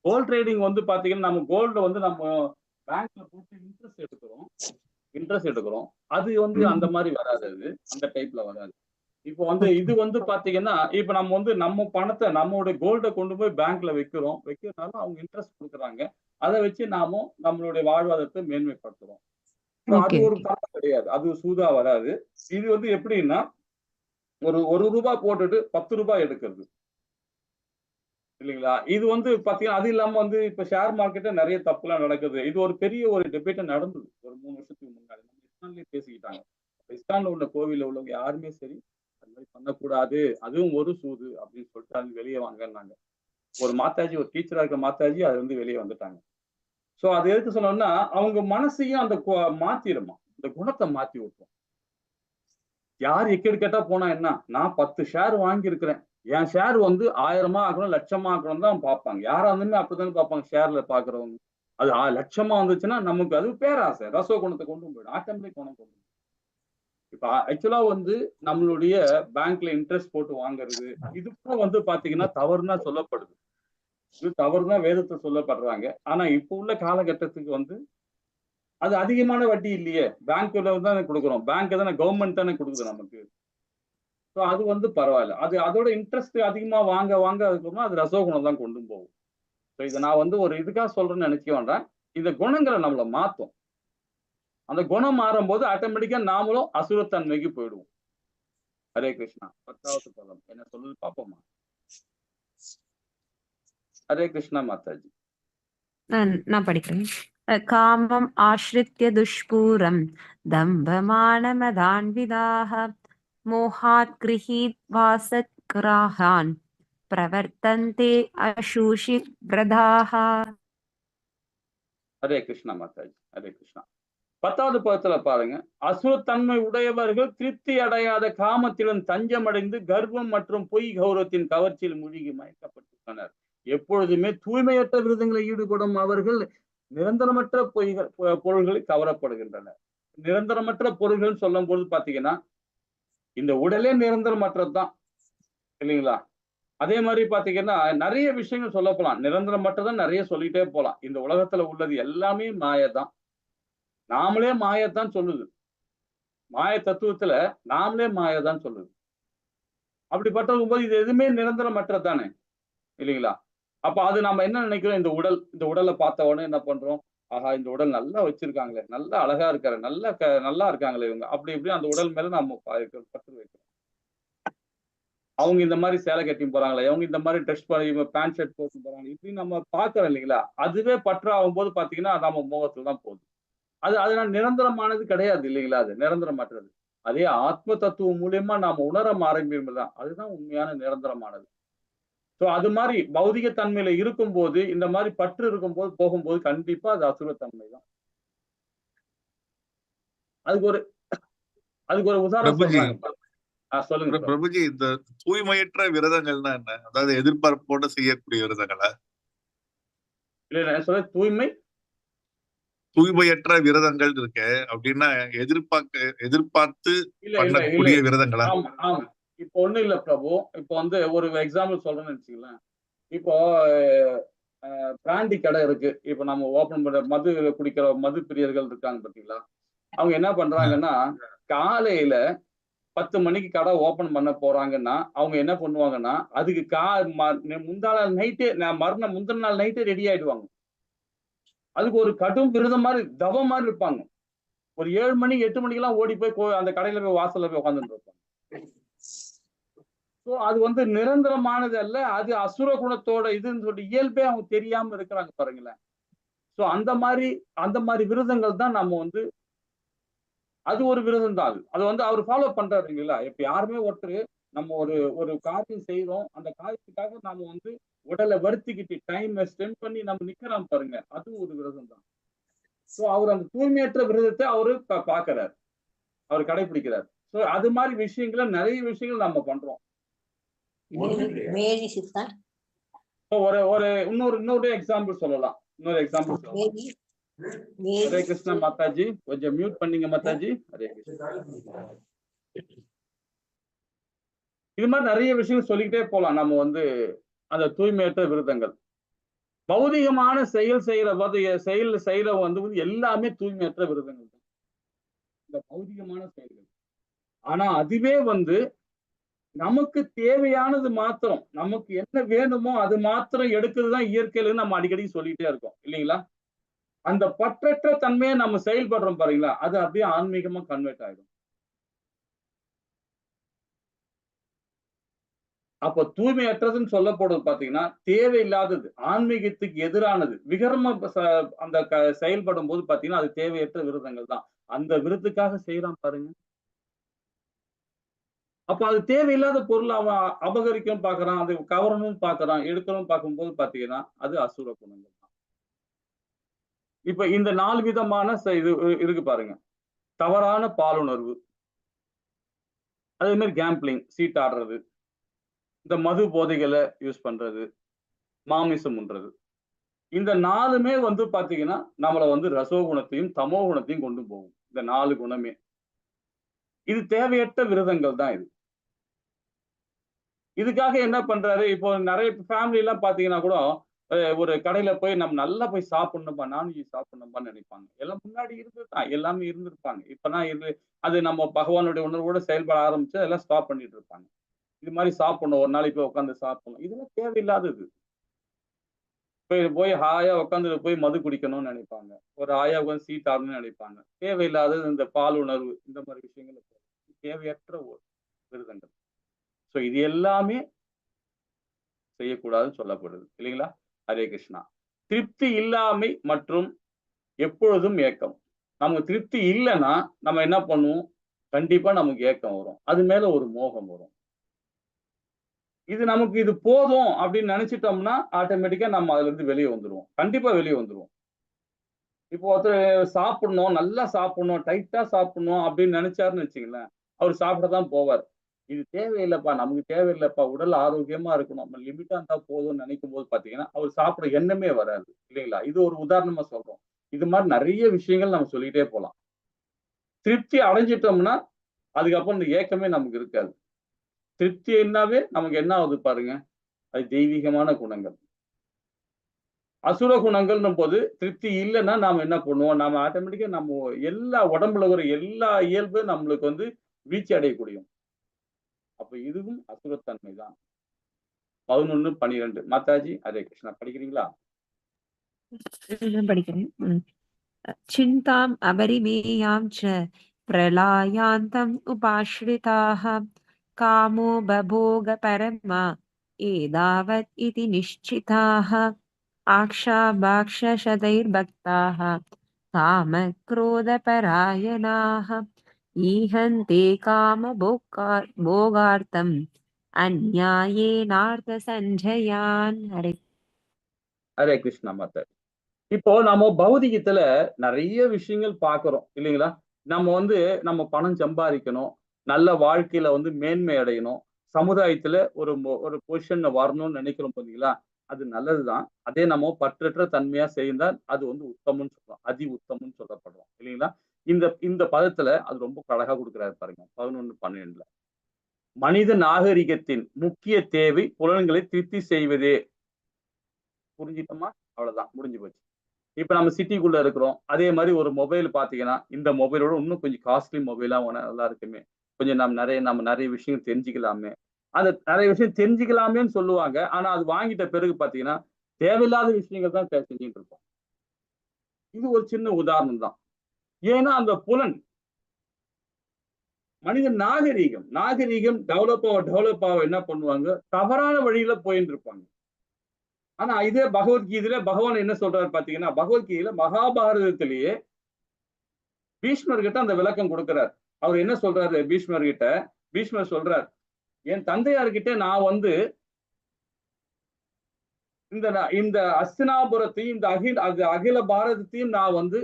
கோல்ட் ட்ரேடிங் வந்து பாத்தீங்கன்னா, நம்ம கோல்ட வந்து நம்ம பேங்க்ல போட்டு இன்ட்ரெஸ்ட் எடுக்கிறோம். அது வந்து அந்த மாரி வராது அது. அந்த டைப்ல வராது. இப்போ வந்து இது வந்து பாத்தீங்கன்னா, இப்ப நம்ம வந்து நம்ம பணத்த நம்மளுடைய கோல்ட கொண்டு போய் பேங்க்ல வைக்கிறோம். வைக்கிறதுனால அவங்க இன்ட்ரெஸ்ட் குடுக்குறாங்க. அத வச்சு நாமும் நம்மளுடைய வாழ்வாதாரத்த மேன்மைப்படுத்துறோம். அது ஓகே, ஒரு ஓகே. தப்பு கிடையாது. அது சூதா வராது. இது வந்து எப்படின்னா, ஒரு ரூ. 1 போட்டுட்டு ரூ. 10 எடுக்கிறது. இல்லைங்களா? இது வந்து பாத்தீங்கன்னா அது இல்லாம வந்து இப்ப ஷேர் மார்க்கெட்ல நிறைய தப்புலாம் நடக்குது. இது ஒரு பெரிய ஒரு டிபேட் நடந்தது ஒரு 3 வருஷத்துக்கு முன்னாடி. நம்ம இஸ்லாம்லயே பேசிக்கிட்டாங்க. இஸ்லாம்ல உள்ள கோவில்ல உள்ளவங்க யாருமே சரி அது மாதிரி பண்ணக்கூடாது, அதுவும் ஒரு சூது அப்படின்னு சொல்லிட்டு அது வெளியே வாங்கன்னாங்க. ஒரு மாதாஜி, ஒரு டீச்சரா இருக்க மாதாஜி அது வந்து வெளியே வந்துட்டாங்க. சோ அது எதுக்கு சொன்னோம்னா அவங்க மனசையும் அந்த மாத்திருமா, இந்த குணத்தை மாத்தி விட்டுரும். யார் எக்கேடு கேட்டா போனா என்ன, நான் 10 ஷேர் வாங்கி இருக்கிறேன், என் ஷேர் வந்து 1000 ஆகணும், லட்சமா ஆகணும் தான் பார்ப்பாங்க. யாரா இருந்தாலுமே அப்படித்தானே பார்ப்பாங்க ஷேர்ல பாக்குறவங்க. அது லட்சமா வந்துச்சுன்னா நமக்கு அது பேராசை, ரசோ குணத்தை கொண்டு போயிடும், ஆட்டோமேட்டிக் குணம் கொண்டு போயிடும். இப்ப ஆக்சுவலா வந்து நம்மளுடைய பேங்க்ல இன்ட்ரெஸ்ட் போட்டு வாங்குறது இது கூட வந்து பாத்தீங்கன்னா தவறுனா சொல்லப்படுது. இது தவறுனா வேதத்தை சொல்லப்படுறாங்க. ஆனா இப்ப உள்ள காலகட்டத்துக்கு வந்து அது அதிகமான வட்டி இல்லையே, பேங்க்ல தானே கொடுக்குறோம், பேங்க் தானே, கவர்மெண்ட் தானே கொடுக்குது நமக்கு. ஸோ அது வந்து பரவாயில்ல. அது அதோட இன்ட்ரெஸ்ட் அதிகமா வாங்க வாங்க அதுக்கப்புறமா அது ரசோகுணம் தான் கொண்டு போகும். ஸோ இதை நான் வந்து ஒரு இதுக்காக சொல்றேன்னு நினைக்க வேண்டாம். இந்த குணங்களை நம்மளை மாத்தும். அந்த குணம் மாறும்போது ஆட்டோமேட்டிக்கா நாமளும் அசுரத்தன்மைக்கு போயிடுவோம். ஹரே கிருஷ்ணா. 10வது பதம் என்ன சொல்லுது பார்ப்போமா? ஹரே கிருஷ்ணா மாதாஜி. நான் படிக்கிறேன். காமம் ஆஸ்ரித்ய துஷ்பூரம் தம்பமானமதான்விதாः மோகாத் கிரஹீத் வாசத் கிராஹான் பிரவர்த்தந்தே அசூஷி பிரதாः. ஹரே கிருஷ்ணா மாதாஜி. ஹரே கிருஷ்ணா. 10வது பதத்துல பாருங்க, அசுரத்தன்மை உடையவர்கள் திருப்தி அடையாத காமத்திலும் தஞ்சமடைந்து கர்வம் மற்றும் பொய் கௌரவத்தின் கவர்ச்சியில் மூழ்கி மயக்கப்பட்டுள்ளனர். எப்பொழுதுமே தூய்மையற்ற விருதங்களில் ஈடுபடும் அவர்கள் நிரந்தரமற்ற பொருள்களில் கவரப்படுகின்றனர். நிரந்தரமற்ற பொருள்கள் சொல்லும் போது பாத்தீங்கன்னா இந்த உடலே நிரந்தரமற்றதுதான் இல்லைங்களா? அதே மாதிரி பாத்தீங்கன்னா நிறைய விஷயங்கள் சொல்ல போலாம். நிரந்தரமற்றதான் நிறைய சொல்லிட்டே போலாம். இந்த உலகத்துல உள்ளது எல்லாமே மாயதான். நாமளே மாயத்தான் சொல்லுது. மாய தத்துவத்துல நாமளே மாயதான் சொல்லுது. அப்படிப்பட்ட போது இது எதுவுமே நிரந்தரமற்றதானே இல்லைங்களா? அப்ப அது நம்ம என்ன நினைக்கிறோம், இந்த உடலை பார்த்த உடனே என்ன பண்றோம், ஆஹா இந்த உடல் நல்லா வச்சிருக்காங்களே, நல்லா அழகா இருக்காரு, நல்லா இருக்காங்களே இவங்க, அப்படி இப்படி அந்த உடல் மேல நம்ம பற்று வைக்கிறோம். அவங்க இந்த மாதிரி சேலை கட்டி போறாங்களே, அவங்க இந்த மாதிரி ட்ரெஸ் பண்ணி பேண்ட் ஷர்ட் போட்டு போறாங்க, இப்படி நம்ம பாக்குறோம் இல்லைங்களா? அதுவே பற்றாகும் போது பாத்தீங்கன்னா நம்ம மோகத்துல தான் போகுது. அதனால நிரந்தரமானது கிடையாது இல்லைங்களா? அது நிரந்தரமற்றது. அதே ஆத்ம தத்துவம் மூலியமா நாம உணர ஆரம்பிப்பதுதான் அதுதான் உண்மையான நிரந்தரமானது. சோ அது மாதிரி பௌதிக தன்மையில இருக்கும்போது இந்த மாதிரி பற்று இருக்கும்போது போகும்போது கண்டிப்பா அது அசுரத்தன்மை தான். அதுக்கு ஒரு உதாரணம் பிரபுஜி, சொல்றாங்க. சொல்லுங்க. பிரபுஜி, இந்த தூய்மையற்ற விரதங்கள்னா என்ன? அதாவது எதிர்பார்ப்போட செய்யக்கூடிய விரதங்களா? இல்ல சொல்ல தூய்மையற்ற விரதங்கள் இருக்கு அப்படின்னா எதிர்பார்த்து பண்ணக்கூடிய விரதங்களா? ஆமா ஆமா. இப்போ ஒண்ணு இல்ல பிரபு. இப்போ வந்து ஒரு எக்ஸாம்பிள் சொல்றேன்னு வச்சுக்கலாம். இப்போ பிராண்டி கடை இருக்கு. இப்ப நம்ம ஓபன் பண்ற மது குடிக்கிற மது பிரியர்கள் இருக்காங்க பாத்தீங்களா? அவங்க என்ன பண்றாங்கன்னா காலையில 10 மணிக்கு கடை ஓபன் பண்ண போறாங்கன்னா அவங்க என்ன பண்ணுவாங்கன்னா அதுக்கு முந்தின நாள் நைட்டே ரெடி ஆயிடுவாங்க. அதுக்கு ஒரு கடும் விரதம் மாதிரி தவம் மாதிரி இருப்பாங்க. ஒரு 7 மணி 8 மணிக்கெல்லாம் ஓடி போய் அந்த கடையில போய் வாசல்ல போய் உட்கார்ந்துட்டு இருப்பாங்க. அது வந்து நிரந்தரமானது அல்ல, அது அசுர குணத்தோட இதுன்னு சொல்லிட்டு இயல்பே அவங்க தெரியாம இருக்கிறாங்க பாருங்களேன். சோ அந்த மாதிரி விரதங்கள் தான் நம்ம வந்து அது ஒரு விரதம் தான். அது வந்து அவர் ஃபாலோ பண்றாரு இல்லைங்களா? இப்ப யாருமே ஒருத்தர் நம்ம ஒரு காரியம் செய்யறோம், அந்த காரியத்துக்காக நாம வந்து உடலை வருத்திக்கிட்டு டைம் ஸ்பெண்ட் பண்ணி நம்ம நிக்கிறோம் பாருங்க, அது ஒரு விரதம் தான். சோ அவர் அந்த தூய்மையற்ற விரதத்தை அவரு பாக்குறாரு, அவர் கடைபிடிக்கிறார். சோ அது மாதிரி விஷயங்களை நிறைய விஷயங்கள் நம்ம பண்றோம். இன்னொரு எக்ஸாம்பிள் சொல்லலாம். ஹரே கிருஷ்ணா மாதாஜி, கொஞ்சம் மியூட் பண்ணீங்க மாதாஜி. ஹரே கிருஷ்ணா. இது மாதிரி நிறைய விஷயம் சொல்லிக்கிட்டே போலாம். நம்ம வந்து அந்த தூய்மையற்ற விரதங்கள் பௌதிகமான செயல் வந்து எல்லாமே தூய்மையற்ற விரதங்கள் தான், இந்த பௌதிகமான செயல்கள். ஆனா அதுவே வந்து நமக்கு தேவையானது மாத்திரம், நமக்கு என்ன வேணுமோ அது மாத்திரம் எடுக்கிறதுதான் இயற்கையில நம்ம அடிக்கடி சொல்லிட்டே இருக்கோம் இல்லைங்களா? அந்த பற்றற்ற தன்மையை நம்ம செயல்படுறோம் பாருங்களா, அது அப்படியே ஆன்மீகமா கன்வெர்ட் ஆயிடும். அப்ப தூய்மையற்றதுன்னு சொல்லப்படுறது பாத்தீங்கன்னா தேவையில்லாதது, ஆன்மீகத்துக்கு எதிரானது, விகர்ம அந்த செயல்படும் போது பாத்தீங்கன்னா அது தேவையற்ற விரதங்கள் தான். அந்த விருதுக்காக செய்யறான் பாருங்க. அப்ப அது தேவையில்லாத பொருள் அவன் அபகரிக்கவும் பாக்குறான், அது கவரணும் பாக்குறான், எடுக்கணும் பார்க்கும்போது பாத்தீங்கன்னா அது அசுர குணங்கள் தான். இப்ப இந்த 4 விதமான இது இருக்கு பாருங்க. தவறான பாலுணர்வு, அதே மாதிரி கேம்பிளிங், சீட் ஆடுறது, இந்த மது போதைகளை யூஸ் பண்றது, மாமிசம் உண்றது. இந்த 4மே வந்து பாத்தீங்கன்னா நம்மள வந்து ரசோ குணத்தையும் தமோ குணத்தையும் கொண்டு போகும். இந்த 4 குணமே. இது தேவையற்ற விரதங்கள் தான் இது. இதுக்காக என்ன பண்றாரு, இப்போ நிறைய ஃபேமிலி எல்லாம் பாத்தீங்கன்னா கூட ஒரு கடையில போய் நம்ம நல்லா போய் சாப்பிடணும்பா, நான்வெஜ் சாப்பிடணும்பான்னு நினைப்பாங்க. எல்லாம் முன்னாடி இருந்ததுதான், எல்லாமே இருந்திருப்பாங்க. இப்பதான் அது நம்ம பகவானுடைய உணர்வோட செயல்பட ஆரம்பிச்சு எல்லாம் ஸ்டாப் பண்ணிட்டு இருப்பாங்க. இது மாதிரி சாப்பிடணும், ஒரு நாளைக்கு போய் உட்கார்ந்து சாப்பிடணும், இதெல்லாம் தேவையில்லாதது. போய் ஹாயா உட்கார்ந்து போய் மது குடிக்கணும்னு நினைப்பாங்க, ஒரு ஹாயா உட்கார்ந்து சீட் ஆடணும்னு நினைப்பாங்க. தேவையில்லாதது இந்த பால் உணர்வு, இந்த மாதிரி விஷயங்கள் தேவையற்ற விரதங்கள். சோ இது எல்லாமே செய்யக்கூடாதுன்னு சொல்லப்படுது இல்லைங்களா? ஹரே கிருஷ்ணா. திருப்தி இல்லாமை மற்றும் எப்பொழுதும் ஏக்கம். நமக்கு திருப்தி இல்லைன்னா நம்ம என்ன பண்ணுவோம்? கண்டிப்பா நமக்கு ஏக்கம் வரும், அது மேல ஒரு மோகம் வரும். இது நமக்கு இது போதும் அப்படின்னு நினைச்சிட்டோம்னா ஆட்டோமேட்டிக்கா நம்ம அதுல இருந்து வெளியே வந்துருவோம், கண்டிப்பா வெளியே வந்துருவோம். இப்போ ஒருத்தர் சாப்பிடணும், நல்லா சாப்பிடணும், டைட்டா சாப்பிடணும் அப்படின்னு நினைச்சாருன்னு வச்சுங்களேன், அவர் சாப்பிடத்தான் போவார். இது தேவையில்லைப்பா, நமக்கு தேவையில்லைப்பா, உடல் ஆரோக்கியமா இருக்கணும், நம்ம லிமிட்டா இருந்தா போதும்னு நினைக்கும் போது பாத்தீங்கன்னா அவர் சாப்பிட எண்ணமே வராது இல்லைங்களா? இது ஒரு உதாரணமா சொல்றோம். இது மாதிரி நிறைய விஷயங்கள் நம்ம சொல்லிட்டே போலாம். திருப்தி அடைஞ்சிட்டோம்னா அதுக்கப்புறம் இந்த ஏக்கமே நமக்கு இருக்காது. திருப்தி என்னாவே நமக்கு என்ன ஆகுது பாருங்க, அது தெய்வீகமான குணங்கள். அசுர குணங்கள்னும் போது திருப்தி இல்லைன்னா நாம என்ன பண்ணுவோம்? நாம ஆட்டோமேட்டிக்கா நம்ம எல்லா உடம்புல வர எல்லா இயல்பும் நம்மளுக்கு வந்து வீழ்ச்சி அடையக்கூடியும். அப்ப இதுவும் அசுரத்தன்மை தான். 11, 12 மாதாஜி ஹரே கிருஷ்ணா படிக்கிறீங்களா? படிக்கிறேன். चिन्ताम् अपरिमेयां च प्रलयान्तम् उपाश्रिताः कामो बभोगपरमा एतावत् इति निश्चिताः आक्षाभाक्षशतैर्भक्ताः कामक्रोधपरायणाः ईहन्ते कामभोगार्थम् अन्यायेनार्थसञ्जयान् हरे ஹரே கிருஷ்ணா மாதாஜி. இப்போ நம்ம பௌதிகத்துல நிறைய விஷயங்கள் பாக்குறோம் இல்லைங்களா? நம்ம வந்து நம்ம பணம் சம்பாதிக்கணும், நல்ல வாழ்க்கையில வந்து மேன்மை அடையணும், சமுதாயத்துல ஒரு பொசிஷன்ல வரணும்னு நினைக்கிறோம் பாத்தீங்களா? அது நல்லதுதான். அதே நம்ம பற்றற்ற தன்மையா செய்தால் அது வந்து உத்தமம்னு சொல்றோம், அதி உத்தமம்னு சொல்லப்படுறோம் இல்லைங்களா? இந்த இந்த பதத்துல அது ரொம்ப அழகா கொடுக்கிறாரு பாருங்க 11, 12ல. மனித நாகரிகத்தின் முக்கிய தேவை புலன்களை திருப்தி செய்வதே. புரிஞ்சுட்டோமா? அவ்வளவுதான், முடிஞ்சு போச்சு. இப்ப நம்ம சிட்டிக்குள்ள இருக்கிறோம், அதே மாதிரி ஒரு மொபைல் பாத்தீங்கன்னா இந்த மொபைலோட இன்னும் கொஞ்சம் காஸ்ட்லி மொபைலா நல்லா இருக்குமே, கொஞ்சம் நம்ம நிறைய விஷயம் தெரிஞ்சுக்கலாமே, அந்த நிறைய விஷயம் தெரிஞ்சுக்கலாமேன்னு சொல்லுவாங்க. ஆனா அது வாங்கிட்ட பிறகு பாத்தீங்கன்னா தேவையில்லாத விஷயங்கள் தான் செஞ்சுட்டு இருப்போம். இது ஒரு சின்ன உதாரணம் தான். ஏன்னா அந்த புலன் மனித நாகரீகம் டெவலப் ஆக என்ன பண்ணுவாங்க, தவறான வழியில போயிட்டு இருப்பாங்க. ஆனா இதே பகவத்கீதையில பகவான் என்ன சொல்றாரு பாத்தீங்கன்னா, பகவத்கீதையில மகாபாரதத்திலேயே பீஷ்மர் கிட்ட அந்த விளக்கம் கொடுக்கிறார். அவர் என்ன சொல்றாரு பீஷ்மர் கிட்ட? பீஷ்மர் சொல்றார், என் தந்தையார்கிட்ட நான் வந்து இந்த அஸ்தினாபுரத்தையும் இந்த அகில பாரதத்தையும் நான் வந்து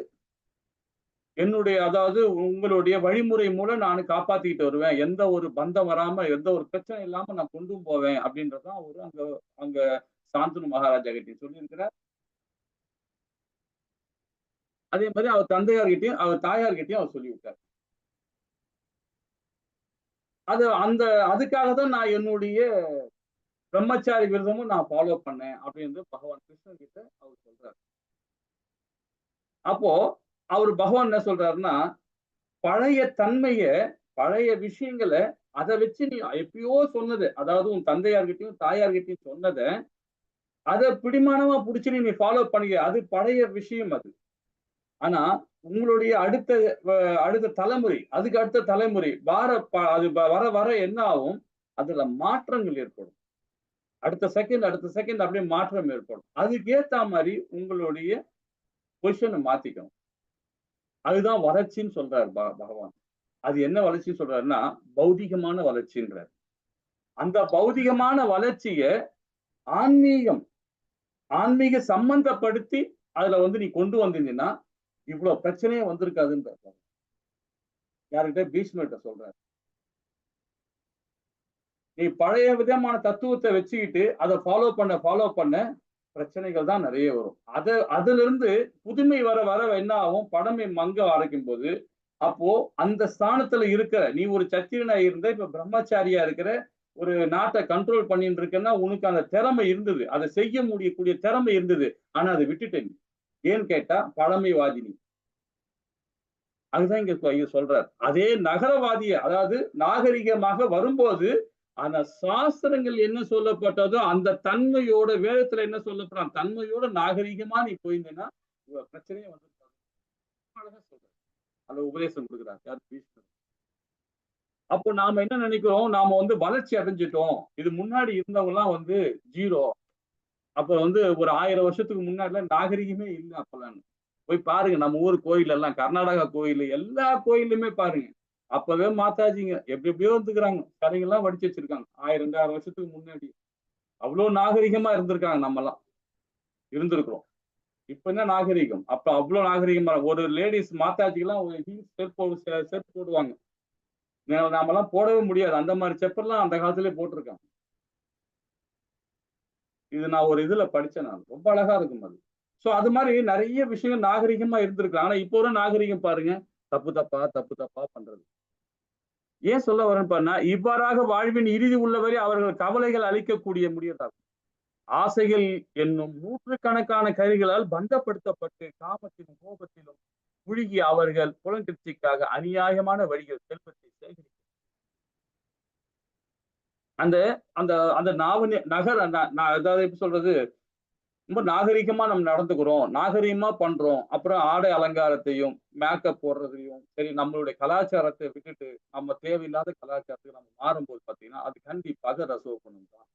என்னுடைய அதாவது உங்களுடைய வழிமுறை மூலம் நான் காப்பாத்திக்கிட்டு வருவேன், எந்த ஒரு பந்தம் வராம எந்த ஒரு பிரச்சனை இல்லாம நான் கொண்டு போவேன் அப்படின்றதான் அவரு அங்க சாந்தனு மகாராஜா கிட்ட சொல்லியிருக்கிறார். அதே மாதிரி அவர் தந்தையார்கிட்டயும் அவர் தாயார்கிட்டயும் அவர் சொல்லிவிட்டார். அதுக்காக தான் நான் என்னுடைய பிரம்மச்சாரி விரதமும் நான் ஃபாலோ பண்ணேன் அப்படின்னு பகவான் கிருஷ்ணன் கிட்ட அவர் சொல்றாரு. அப்போ அவர் பகவான் என்ன சொல்றாருன்னா, பழைய தன்மைய பழைய விஷயங்களை அதை வச்சு நீ எப்பயோ சொன்னது, அதாவது உன் தந்தையார்கிட்டயும் தாயார்கிட்டயும் சொன்னதை அதை பிடிமானமா புடிச்சு நீ ஃபாலோ பண்ணிக்க, அது பழைய விஷயம் அது. ஆனா உங்களுடைய அடுத்த தலைமுறை, அதுக்கு அடுத்த தலைமுறை அது வர வர என்ன ஆகும், அதுல மாற்றங்கள் ஏற்படும். அடுத்த செகண்ட் அப்படியே மாற்றம் ஏற்படும். அதுக்கேத்த மாதிரி உங்களுடைய பொசிஷனை மாத்திக்கணும். அதுதான் வளர்ச்சின்னு சொல்றாரு பகவான். அது என்ன வளர்ச்சின்னு சொல்றாருன்னா பௌதிகமான வளர்ச்சின்றார். அந்த பௌதிகமான வளர்ச்சிய ஆன்மீக சம்பந்தப்படுத்தி அதுல நீ கொண்டு வந்தீங்கன்னா இவ்வளவு பிரச்சனையே வந்திருக்காதுன்றார். யாருக்கிட்ட? பீஷ்மர்கிட்ட சொல்றாரு. நீ பழைய விதமான தத்துவத்தை வச்சுக்கிட்டு அதை ஃபாலோ பண்ண பிரச்சனைகள் தான் நிறைய வரும். அதுல இருந்து புதுமை வர என்ன ஆகும்? பழமை மங்க ஆரம்பிக்கும் போது அப்போ அந்த ஸ்தானத்துல இருக்கிற நீ ஒரு சத்திரனா இருந்த, இப்ப பிரம்மச்சாரியா இருக்கிற, ஒரு நாட்டை கண்ட்ரோல் பண்ணிட்டு இருக்கன்னா உனக்கு அந்த திறமை இருந்தது, அதை செய்ய முடியக்கூடிய திறமை இருந்தது. ஆனா அதை விட்டுட்டேன். ஏன்னு கேட்டா பழமைவாதினி. அதுதான் இங்க சொல்றார். அதே நகரவாதிய, அதாவது நாகரிகமாக வரும்போது ஆனா சாஸ்திரங்கள் என்ன சொல்லப்பட்டதோ அந்த தன்மையோட, வேதத்துல என்ன சொல்லப்படுற தன்மையோட நாகரிகமா நீ போயிருந்தேன்னா பிரச்சனையே வந்து சொல்ற அந்த உபதேசம் கொடுக்குறாரு. யார்? பீஷ்மர். அப்போ நாம என்ன நினைக்கிறோம்? நாம வளர்ச்சி அடைஞ்சிட்டோம், இது முன்னாடி இருந்தவங்க எல்லாம் ஜீரோ. அப்ப ஒரு 1000 வருஷத்துக்கு முன்னாடி நாகரிகமே இல்லை அப்பெல்லாம். போய் பாருங்க நம்ம ஊர் கோயில் எல்லாம், கர்நாடகா கோயில், எல்லா கோயிலுமே பாருங்க. அப்பவே மாதாஜிங்க எப்படியோ இருந்துக்கிறாங்க, கதைகள்லாம் வடிச்சு வச்சிருக்காங்க. 1000 2000 வருஷத்துக்கு முன்னாடி அவ்வளவு நாகரிகமா இருந்திருக்காங்க. நம்ம எல்லாம் இருந்திருக்கிறோம். இப்ப என்ன நாகரிகம்? அப்ப அவ்வளவு நாகரிகமா ஒரு லேடிஸ் மாதாஜிக்கெல்லாம் ஒரு செருப்பு போடுவாங்க. நாமெல்லாம் போடவே முடியாது. அந்த மாதிரி செப்பெல்லாம் அந்த காலத்திலே போட்டிருக்காங்க. இது நான் ஒரு இதுல படிச்சேன். நான் ரொம்ப அழகா இருக்கும் அது. சோ அது மாதிரி நிறைய விஷயங்கள் நாகரிகமா இருந்திருக்கு. ஆனா இப்போ ஒரு நாகரிகம் பாருங்க, தப்பு தப்பா பண்றது. ஏன் சொல்ல வரேன்னு பாருன்னா, இவ்வாறாக வாழ்வின் இறுதி உள்ளவரை அவர்கள் கவலைகள் அளிக்கக்கூடிய முடியதாகும். ஆசைகள் என்னும் நூற்றுக்கணக்கான கருவிகளால் பந்தப்படுத்தப்பட்டு காமத்திலும் கோபத்திலும் முழுகி அவர்கள் புலங்கிற்சிக்காக அநியாயமான வழிகள் செல்வத்தை சேகரிக்க அந்த அந்த அந்த அதாவது எப்படி சொல்றது, ரொம்ப நாகரிகமா நம்ம நடந்துக்கிறோம், நாகரிகமா பண்றோம். அப்புறம் ஆடை அலங்காரத்தையும் மேக்கப் போடுறதையும் சரி, நம்மளுடைய கலாச்சாரத்தை விட்டுட்டு நம்ம தேவையில்லாத கலாச்சாரத்துக்கு நம்ம மாறும்போது பாத்தீங்கன்னா அது கண்டிப்பாக ரசோகுணம் தான்.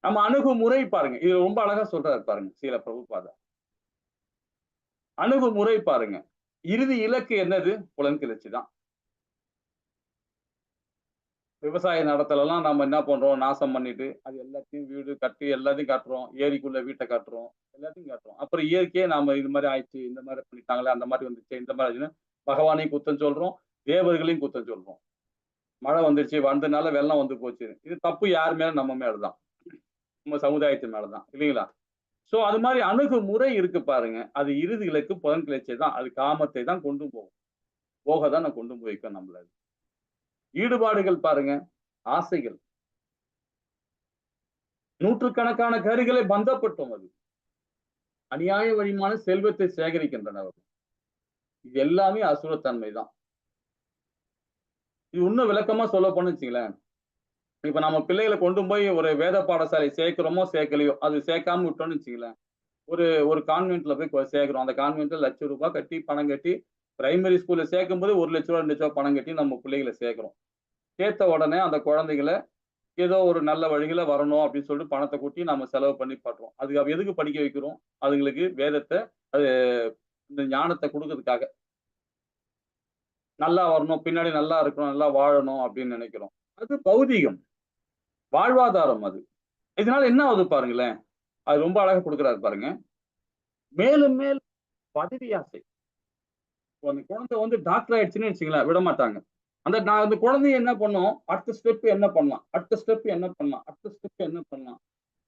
நம்ம அணுகுமுறை பாருங்க, இது ரொம்ப அழகா சொல்றாரு பாருங்க ஸ்ரீல பிரபுபாதா. அணுகுமுறை பாருங்க, இறுதி இலக்கு என்னது? புலன்கிளர்ச்சி தான். விவசாய நடத்தலாம் நம்ம என்ன பண்றோம்? நாசம் பண்ணிட்டு அது எல்லாத்தையும் வீடு கட்டி எல்லாத்தையும் காட்டுறோம், ஏரிக்குள்ள வீட்டை காட்டுறோம், எல்லாத்தையும் காட்டுறோம். அப்புறம் இயற்கையே நாம இது மாதிரி ஆயிடுச்சு, இந்த மாதிரி பண்ணிட்டாங்களே, அந்த மாதிரி வந்துச்சு, இந்த மாதிரி ஆச்சுன்னு பகவானையும் குத்தம் சொல்றோம், தேவர்களையும் குத்தம் சொல்றோம். மழை வந்துருச்சு, வந்ததுனால வெள்ளம் வந்து போச்சு. இது தப்பு யார் மேல? நம்ம மேலதான், நம்ம சமுதாயத்து மேலதான், இல்லைங்களா? சோ அது மாதிரி அணுகுமுறை இருக்கு பாருங்க. அது இறுதி இலக்கு புலன்கிளர்ச்சி தான். அது காமத்தை தான் கொண்டு போகதான் நான் கொண்டு போய்க்க நம்மள. ஈடுபாடுகள் பாருங்க, ஆசைகள் நூற்றுக்கணக்கான கருகளை பந்தப்பட்டோம். அது அநியாய வழிமான செல்வத்தை சேகரிக்கின்றன. இது எல்லாமே அசுரத்தன்மை தான். இது இன்னும் விளக்கமா சொல்ல போன்னு வச்சுங்களேன், இப்ப நம்ம பிள்ளைகளை கொண்டு போய் ஒரு வேத பாடசாலை சேர்க்கிறோமோ சேர்க்கலையோ, அது சேர்க்காம விட்டோம்னு வச்சுங்களேன், ஒரு கான்வென்ட்ல போய் சேர்க்கிறோம். அந்த கான்வென்ட்ல ₹1,00,000 கட்டி பணம் கட்டி பிரைமரி ஸ்கூல்ல சேர்க்கும் போது ₹1,00,000 ₹2,00,000 பணம் கட்டி நம்ம பிள்ளைகளை சேர்க்கிறோம். சேர்த்த உடனே அந்த குழந்தைகளை ஏதோ ஒரு நல்ல வழிகளை வரணும் அப்படின்னு சொல்லிட்டு பணத்தை கூட்டி நம்ம செலவு பண்ணி பண்றோம். அதுக்கு எதுக்கு படிக்க வைக்கிறோம்? அதுங்களுக்கு வேதத்தை, அது இந்த ஞானத்தை கொடுக்கறதுக்காக. நல்லா வரணும், பின்னாடி நல்லா இருக்கணும், நல்லா வாழணும் அப்படின்னு நினைக்கிறோம். அது பௌதீகம், வாழ்வாதாரம் அது. இதனால என்ன ஆகுது பாருங்களேன், அது ரொம்ப அழகா கொடுக்குறாரு பாருங்க. மேலும் மேலும் பதவி ஆசை. அந்த குழந்தை டாக்டர் ஆயிடுச்சுன்னு வச்சுங்களேன், விட மாட்டாங்க. அந்த குழந்தைய என்ன பண்ணும்? அடுத்த ஸ்டெப் என்ன பண்ணலாம், அடுத்த ஸ்டெப் என்ன பண்ணலாம், அடுத்த ஸ்டெப் என்ன பண்ணலாம்,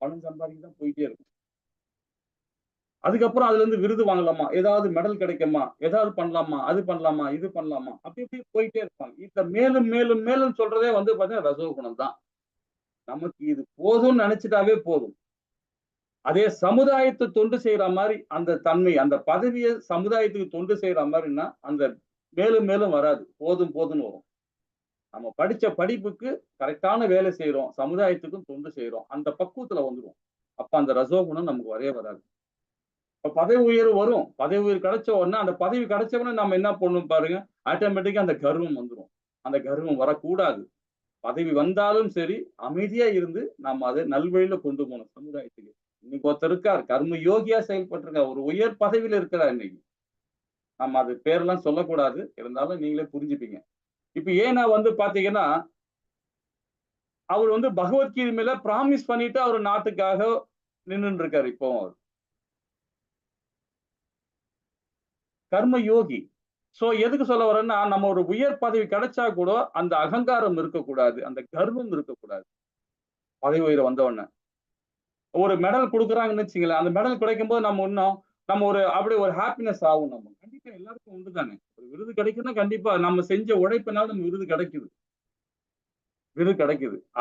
பணம் சம்பாதிக்க தான் போயிட்டே இருக்கும். அதுக்கப்புறம் அதுல இருந்து விருது வாங்கலாமா, ஏதாவது மெடல் கிடைக்குமா, ஏதாவது பண்ணலாமா, அது பண்ணலாமா, இது பண்ணலாமா, அப்படி இப்படி போயிட்டே இருப்பாங்க. இந்த மேலும் மேலும் மேலும் சொல்றதே பாத்தீங்கன்னா ரசோகுணம் தான். நமக்கு இது போதும்னு நினைச்சிட்டாவே போதும். அதே சமுதாயத்தை தொண்டு செய்யற மாதிரி அந்த தன்மை, அந்த பதவியை சமுதாயத்துக்கு தொண்டு செய்யற மாதிரின்னா அந்த மேலும் மேலும் வராது, போதும் போதும்னு வரும். நம்ம படிச்ச படிப்புக்கு கரெக்டான வேலை செய்யறோம், சமுதாயத்துக்கும் தொண்டு செய்யறோம், அந்த பக்குவத்துல வந்துடும். அப்ப அந்த ரசோகுணம் நமக்கு வரவே வராது. இப்ப பதவி உயர்வு வரும், பதவி உயர்வு கிடைச்ச உடனே அந்த பதவி கிடைச்ச உடனே நம்ம என்ன பண்ணணும் பாருங்க, ஆட்டோமேட்டிக்கா அந்த கர்வம் வந்துடும். அந்த கர்வம் வரக்கூடாது. பதவி வந்தாலும் சரி அமைதியா இருந்து நாம் அதை நல்வழியில கொண்டு போகணும் சமுதாயத்துக்கு. இன்னைக்கு ஒருத்தர் இருக்கார் கர்ம யோகியா செயல்பட்டிருக்கார், ஒரு உயர் பதவியில இருக்கிறார் இன்னைக்கு. நம்ம அது பேரெல்லாம் சொல்லக்கூடாது, இருந்தாலும் நீங்களே புரிஞ்சுப்பீங்க. இப்ப ஏன்னா பாத்தீங்கன்னா அவர் பகவத்கீதை மேல பிராமிஸ் பண்ணிட்டு அவர் நாட்டுக்காக நின்று இருக்காரு. இப்போ அவர் கர்ம யோகி. சோ எதுக்கு சொல்ல வரேன்னா, நம்ம ஒரு உயர் பதவி கிடைச்சா கூட அந்த அகங்காரம் இருக்கக்கூடாது, அந்த கர்வம் இருக்கக்கூடாது. பதவி உயர வந்த உடனே ஒரு மெடல் கொடுக்குறாங்கன்னு வச்சுங்களேன், அந்த மெடல் கிடைக்கும் போது நம்ம ஒரு அப்படியே ஒரு ஹாப்பினஸ் ஆகும். நம்ம கண்டிப்பா எல்லாருக்கும் உண்டு தானே, ஒரு விருது கிடைக்குன்னா கண்டிப்பா நம்ம செஞ்ச உழைப்பினால நம்ம விருது கிடைக்குது.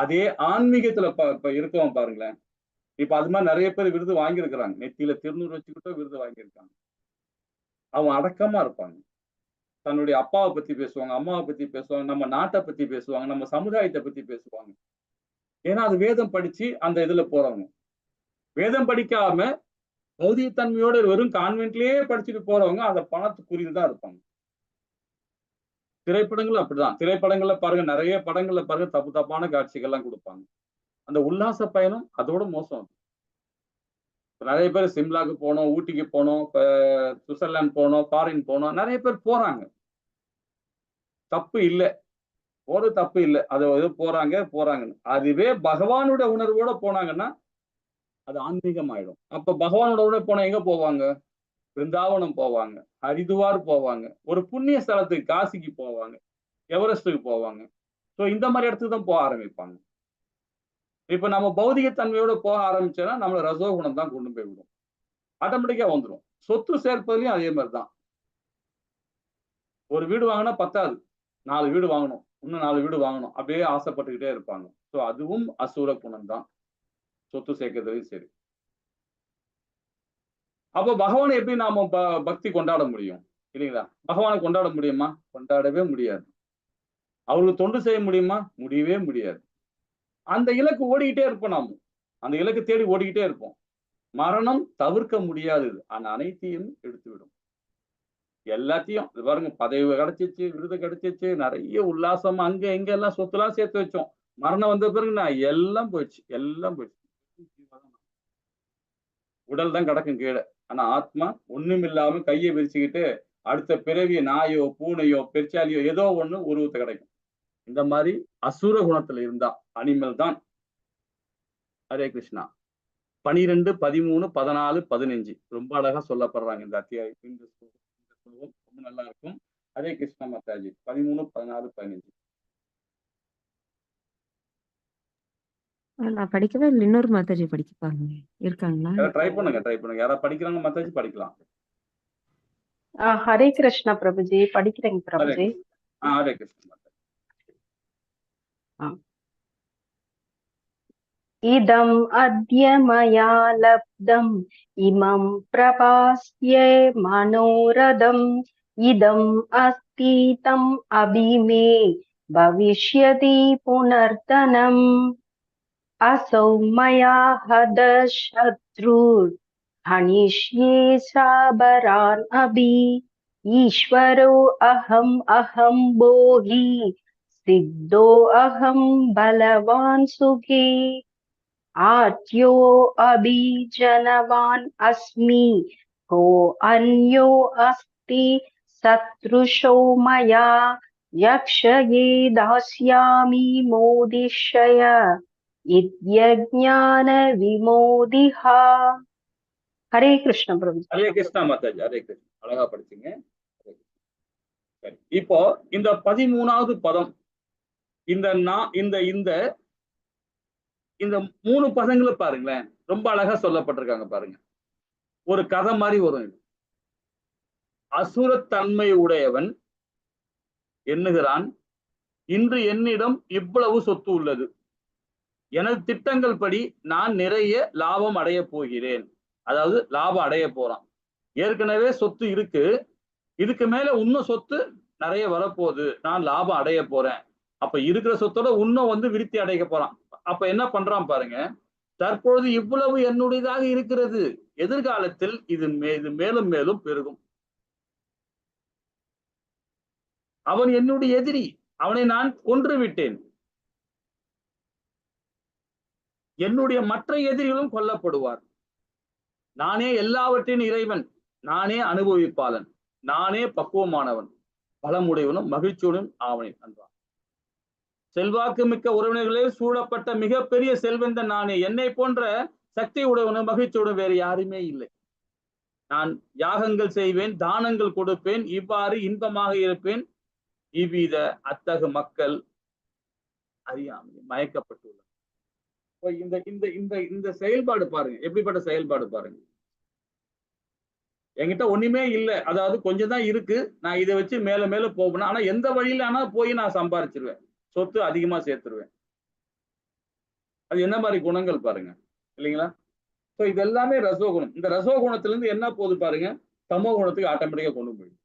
அதே ஆன்மீகத்துல இப்ப இருக்கவன் பாருங்களேன், இப்ப அது மாதிரி நிறைய பேர் விருது வாங்கியிருக்கிறாங்க. நெத்தியில திருநூறு வச்சுக்கிட்டோ விருது வாங்கியிருக்காங்க. அவங்க அடக்கமா இருப்பாங்க. தன்னுடைய அப்பாவை பத்தி பேசுவாங்க, அம்மாவை பத்தி பேசுவாங்க, நம்ம நாட்டை பத்தி பேசுவாங்க, நம்ம சமுதாயத்தை பத்தி பேசுவாங்க. ஏன்னா அது வேதம் படிச்சு அந்த இதுல போறவங்க. வேதம் படிக்காம பௌதிகத்தன்மையோட வெறும் கான்வென்ட்லயே படிச்சுட்டு போறவங்க அந்த பணத்துக்குரியல் தான் இருப்பாங்க. திரைப்படங்கள் அப்படிதான். திரைப்படங்கள்ல பாருங்க, நிறைய படங்கள்ல பாருங்க தப்பு தப்பான காட்சிகள்லாம் கொடுப்பாங்க. அந்த உல்லாச பயணம் அதோட மோசம். நிறைய பேர் சிம்லாக்கு போனோம், ஊட்டிக்கு போனோம், சுவிட்சர்லாந்து போனோம், ஃபாரின் போனோம், நிறைய பேர் போறாங்க. தப்பு இல்லை, ஒரு தப்பு இல்லை. அது போறாங்க. அதுவே பகவானோட உணர்வோட போனாங்கன்னா அது ஆன்மீகம் ஆயிடும். அப்ப பகவானோட உணர்வு போனா எங்க போவாங்க? பிருந்தாவனம் போவாங்க, ஹரிதுவார் போவாங்க, ஒரு புண்ணிய ஸ்தலத்துக்கு காசிக்கு போவாங்க, எவரெஸ்டுக்கு போவாங்க. சோ இந்த மாதிரி இடத்துக்கு தான் போக ஆரம்பிப்பாங்க. இப்ப நம்ம பௌதிக தன்மையோட போக ஆரம்பிச்சோம்னா நம்மள ரசோகுணம் தான் கொண்டு போய் விடும். ஆட்டோமேட்டிக்கா வந்துடும். சொத்து சேர்ப்பதுலயும் அதே மாதிரிதான். ஒரு வீடு வாங்கினா பத்தாது, 4 வீடு வாங்கணும், இன்னும் 4 வீடு வாங்கணும், அப்படியே ஆசைப்பட்டுக்கிட்டே இருப்பாங்க. சோ அதுவும் அசுர குணம் தான், சொத்து சேர்க்கறதுலயும் சரி. அப்ப பகவானை எப்படி நாம பக்தி கொண்டாட முடியும் இல்லைங்களா? பகவானை கொண்டாட முடியுமா? கொண்டாடவே முடியாது. அவருக்கு தொண்டு செய்ய முடியுமா? முடியவே முடியாது. அந்த இலக்கு ஓடிக்கிட்டே இருப்போம். நாம அந்த இலக்கு தேடி ஓடிக்கிட்டே இருப்போம். மரணம் தவிர்க்க முடியாதது, ஆனா அனைத்தையும் எடுத்துவிடும். எல்லாத்தையும் பாருங்க, பதவி கிடைச்சிச்சு, விருது கிடைச்சிச்சு, நிறைய உல்லாசம், அங்க எங்க எல்லாம் சொத்துலாம் சேர்த்து வச்சோம். மரணம் வந்த பிறகு நான் எல்லாம் போயிடுச்சு, எல்லாம் போயிடுச்சு. உடல் தான் கிடக்கும் கீழே. ஆனா ஆத்மா ஒண்ணும் இல்லாம கையை விரிச்சுக்கிட்டு அடுத்த பிறவி நாயோ பூனையோ பெருச்சாலியோ ஏதோ ஒண்ணு உருவத்தை கிடைக்கும். இந்த மாதிரி அசுர குணத்துல இருந்தா அனிமல் தான். ஹரே கிருஷ்ணா. 12, 13, 14, 15 ரொம்ப அழகா சொல்லப்படுறாங்க இந்த அத்தியாயம். இந்த ஸ்லோகம் ரொம்ப நல்லா இருக்கும். ஹரே கிருஷ்ணா மாதாஜி. 13, 14, 15. நான் படிக்கவே இல்லை. இன்னொரு மாதாஜி படிப்பாங்க இருக்காங்களா? ட்ரை பண்ணுங்க. யாராவது படிக்கிறாங்க மாதாஜி படிக்கலாம். ஹரே கிருஷ்ணா பிரபுஜி, படிக்கிறேங்க ஹரே பிரபுஜி. கிருஷ்ணா. ஹரே கிருஷ்ணா மாதாஜி. இதம் அத்ய மயா லப்தம் இமம் பிரபாஸ்யே மனோரதம் இதம் அஸ்தி தம் அபிமே பவிஷ்யதி புனர்தனம் असौ मया हद शत्रुर् हनिष्ये साबरान् अभि ईश्वरो अहम् बोहि सिद्धो अहम् बलवान् सुखी आर्त्यो अभिजनवान् अस्मि को अन्यो अस्ति सदृशो मया यक्षये दास्यामि मोदिशय इत्यज्ञान विमोदिहा. ஹரே கிருஷ்ண பிரபு. ஹரே கிருஷ்ணா மாதாஜி. ஹரே கிருஷ்ணா. அழகா படிச்சீங்க. சரி, இப்போ இந்த 13வது பதம், இந்த இந்த இந்த 3 பதங்களை பாருங்களேன், ரொம்ப அழகா சொல்லப்பட்டிருக்காங்க பாருங்க. ஒரு கதை மாதிரி வரும். அசுரத்தன்மை உடையவன் எண்ணுகிறான், இன்று என்னிடம் இவ்வளவு சொத்து உள்ளது, எனது திட்டங்கள் படி நான் நிறைய லாபம் அடைய போகிறேன். அதாவது லாபம் அடைய போறான். ஏற்கனவே சொத்து இருக்கு, இதுக்கு மேல இன்னும் சொத்து நிறைய வரப்போகுது, நான் லாபம் அடைய போறேன். அப்ப இருக்கிற சொத்தோட இன்னும் விருத்தி அடைய போறான். அப்ப என்ன பண்றான் பாருங்க, தற்பொழுது இவ்வளவு என்னுடையதாக இருக்கிறது, எதிர்காலத்தில் இது மேலும் மேலும் பெருகும். அவன் என்னுடைய எதிரி, அவனை நான் கொன்று விட்டேன். என்னுடைய மற்ற எதிரிகளும் கொல்லப்படுவார். நானே எல்லாவற்றின் இறைவன், நானே அனுபவிப்பாளன், நானே பக்குவமானவன், பலமுடையவனும் மகிழ்ச்சியுடன் ஆவனேன் என்றான். செல்வாக்கு மிக்க உறவினர்களே சூழப்பட்ட மிகப்பெரிய செல்வந்தன் நானே. என்னை போன்ற சக்தி உடையவனும் மகிழ்ச்சியுடன் வேறு யாருமே இல்லை. நான் யாகங்கள் செய்வேன், தானங்கள் கொடுப்பேன், இவ்வாறு இன்பமாக இருப்பேன். இவ்வித அத்தகு மக்கள் அறியாமல் மயக்கப்பட்டுள்ளனர். இந்த இந்த இந்த இந்த செயல்பாடு பாருங்க, எப்படிப்பட்ட செயல்பாடு பாருங்க. என்கிட்ட ஒண்ணுமே இல்லை, அதாவது கொஞ்சம் தான் இருக்கு, நான் இதை வச்சு மேல மேல போகணும், ஆனா எந்த வழியில ஆனா போய் நான் சம்பாரிச்சிருவேன், சொத்து அதிகமா சேர்த்துருவேன். அது என்ன மாதிரி குணங்கள் பாருங்க, இல்லைங்களா? சோ இது எல்லாமே ரசோகுணம். இந்த ரசோகுணத்துல இருந்து என்ன போகுது பாருங்க, தமோ குணத்துக்கு ஆட்டோமேட்டிக்கா கொண்டு போயிடும்.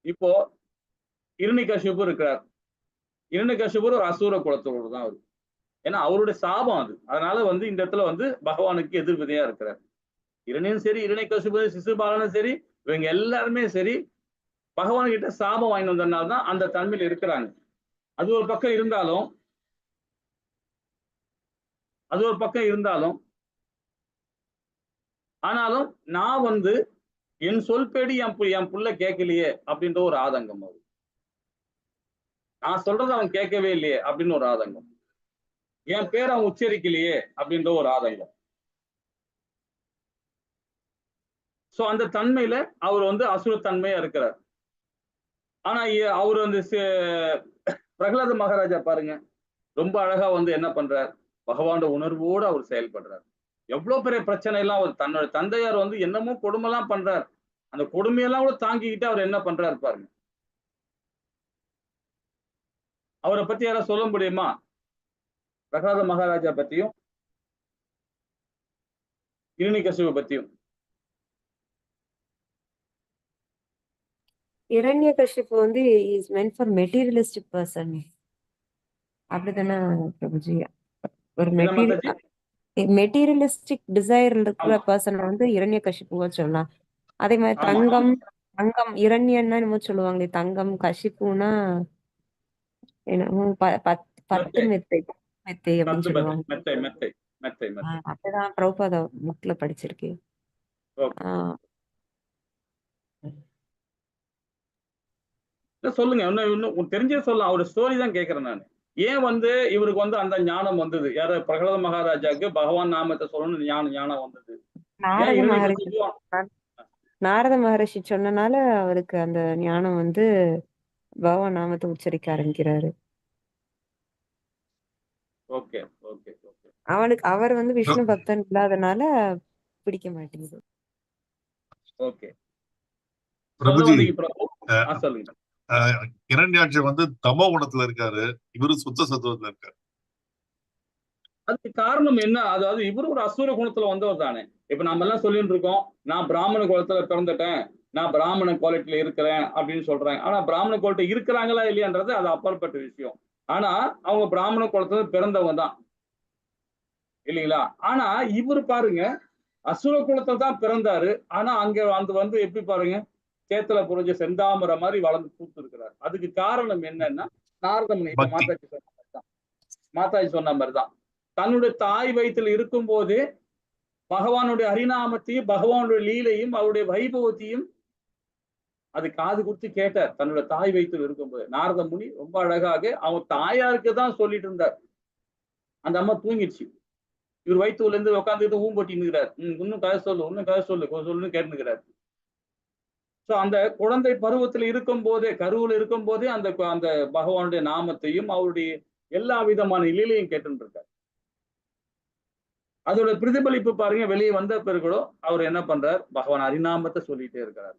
இப்போ இரணிகசிபு இருக்கிறார். இரணிகசிபு ஒரு அசூர குலத்தோடு தான் வரும். ஏன்னா அவருடைய சாபம் அது. அதனால இந்த இடத்துல பகவானுக்கு எதிர்விதையா இருக்கிறார். இரணியும் சரி, இரணிகசிபு, சிசுபாலனும் சரி, இவங்க எல்லாருமே சரி பகவான் கிட்ட சாபம் வாங்கி வந்ததுனால தான் அந்த தன்மையில் இருக்கிறாங்க. அது ஒரு பக்கம் இருந்தாலும் ஆனாலும் நான் என் சொல்பேடி என் புள்ள கேட்கலையே அப்படின்ற ஒரு ஆதங்கம் வரும். நான் சொல்றது அவன் கேட்கவே இல்லையே அப்படின்னு ஒரு ஆதங்கம். என் பேர் அவன் உச்சரிக்கலையே அப்படின்ற ஒரு ஆதங்கம். சோ அந்த தன்மையில அவர் அசுரத்தன்மையா இருக்கிறார். ஆனா அவர் பிரகலாத மகாராஜா பாருங்க, ரொம்ப அழகா என்ன பண்றார், பகவானோட உணர்வோடு அவர் செயல்படுறார். எவ்வளவு பெரிய பிரச்சனை எல்லாம் அவர் தன்னோட தந்தையார் என்னமோ கொடுமைலாம் பண்றார், அந்த கொடுமையெல்லாம் கூட தாங்கிக்கிட்டு அவர் என்ன பண்றாரு பாருங்க. அவரை பத்தி யாராவது சொல்ல முடியுமா? பிரகலாத மகாராஜா பத்தியும் இரணிகசிபு பத்தியும். Hiranyakashipu is meant for materialistic person. அப்படித்தானே பிரபுஜி? ஒரு மெட்டீரியலிஸ்டிக் டிசைர் இருக்கிற பர்சன் இரண்யகசிப்புவா சொல்லலாம். அதே மாதிரி தங்கம் இரண்யன்னா என்னமோ சொல்லுவாங்களே, தங்கம் கசிப்புனா என்னமோ பத்து மெத்தை அப்படின்னு சொல்லுவாங்க. அப்படிதான் பிரபுபாத புக்ல படிச்சிருக்கேன். சொல்லுங்க, இன்னும் தெரிஞ்சே சொல்லலாம். அவரு ஸ்டோரி தான் கேட்கிறேன் நான். ஏன் இவருக்கு அந்த ஞானம் வந்தது? யார பிரகலாத மகாராஜாக்கு பகவான் நாமத்தை சொல்லணும் ஞானம் வந்தது? நாரத மகரிஷி சொன்னனால அவருக்கு அந்த ஞானம் பகவான் நாமத்தை உச்சரிக்க ஆரம்பிக்கிறாரு. Okay okay okay. அவர் விஷ்ணு பக்தன் இல்லாதனால பிடிக்க மாட்டேங்குது. ஓகே பிரபுஜி, சொல்லுங்க. இரண்யாட்சர் தமோ குணத்துல இருக்காரு, இவரு சுத்த சத்துவத்துல இருக்காரு. அதுக்கு காரணம் என்ன? அதாவது இவரு ஒரு அசுர குணத்துல வந்தவர் தானே. இப்ப நம்ம எல்லாம் சொல்லிட்டு இருக்கோம், நான் பிராமண குலத்துல பிறந்துட்டேன், நான் பிராமண குவாலிட்டியில இருக்கிறேன் அப்படின்னு சொல்றாங்க. ஆனா பிராமண குவாலிட்டி இருக்கிறாங்களா இல்லையான்றது அது அப்பாற்பட்ட விஷயம். ஆனா அவங்க பிராமண குலத்துல பிறந்தவங்க தான், இல்லைங்களா? ஆனா இவரு பாருங்க, அசுர குலத்துல தான் பிறந்தாரு. ஆனா அங்க எப்படி பாருங்க, சேத்துல புரிஞ்ச செந்தாமரை மாதிரி வளர்ந்து பூத்து இருக்கிறார். அதுக்கு காரணம் என்னன்னா, நாரதமுனி மாதாஜி சொன்ன மாதிரிதான், தன்னுடைய தாய் வயிற்றில் இருக்கும் போதே பகவானுடைய ஹரிநாமத்தையும் பகவானுடைய லீலையும் அவருடைய வைபவத்தையும் அது காது கொடுத்து கேட்டார். தன்னுடைய தாய் வயிற்றில் இருக்கும்போது நாரத முனி ரொம்ப அழகாக அவங்க தாயாருக்கு தான் சொல்லிட்டு இருந்தார். அந்த அம்மா தூங்கிடுச்சு, இவர் வயிற்றுல இருந்து உட்காந்துக்கிட்டு ஊம்பட்டின்னுக்கிறார். இன்னும் கதை சொல்லுன்னு கேட்டுக்கிறார். சோ அந்த குழந்தை பருவத்தில் இருக்கும் போதே, கருவில் இருக்கும் போதே அந்த பகவானுடைய நாமத்தையும் அவருடைய எல்லா விதமான லீலையும் கேட்டு இருக்கார். அதோட பிரதிபலிப்பு பாருங்க, வெளியே வந்த பிறகுடோ அவர் என்ன பண்றார், பகவான் ஹரிநாமத்தை சொல்லிட்டே இருக்கிறார்,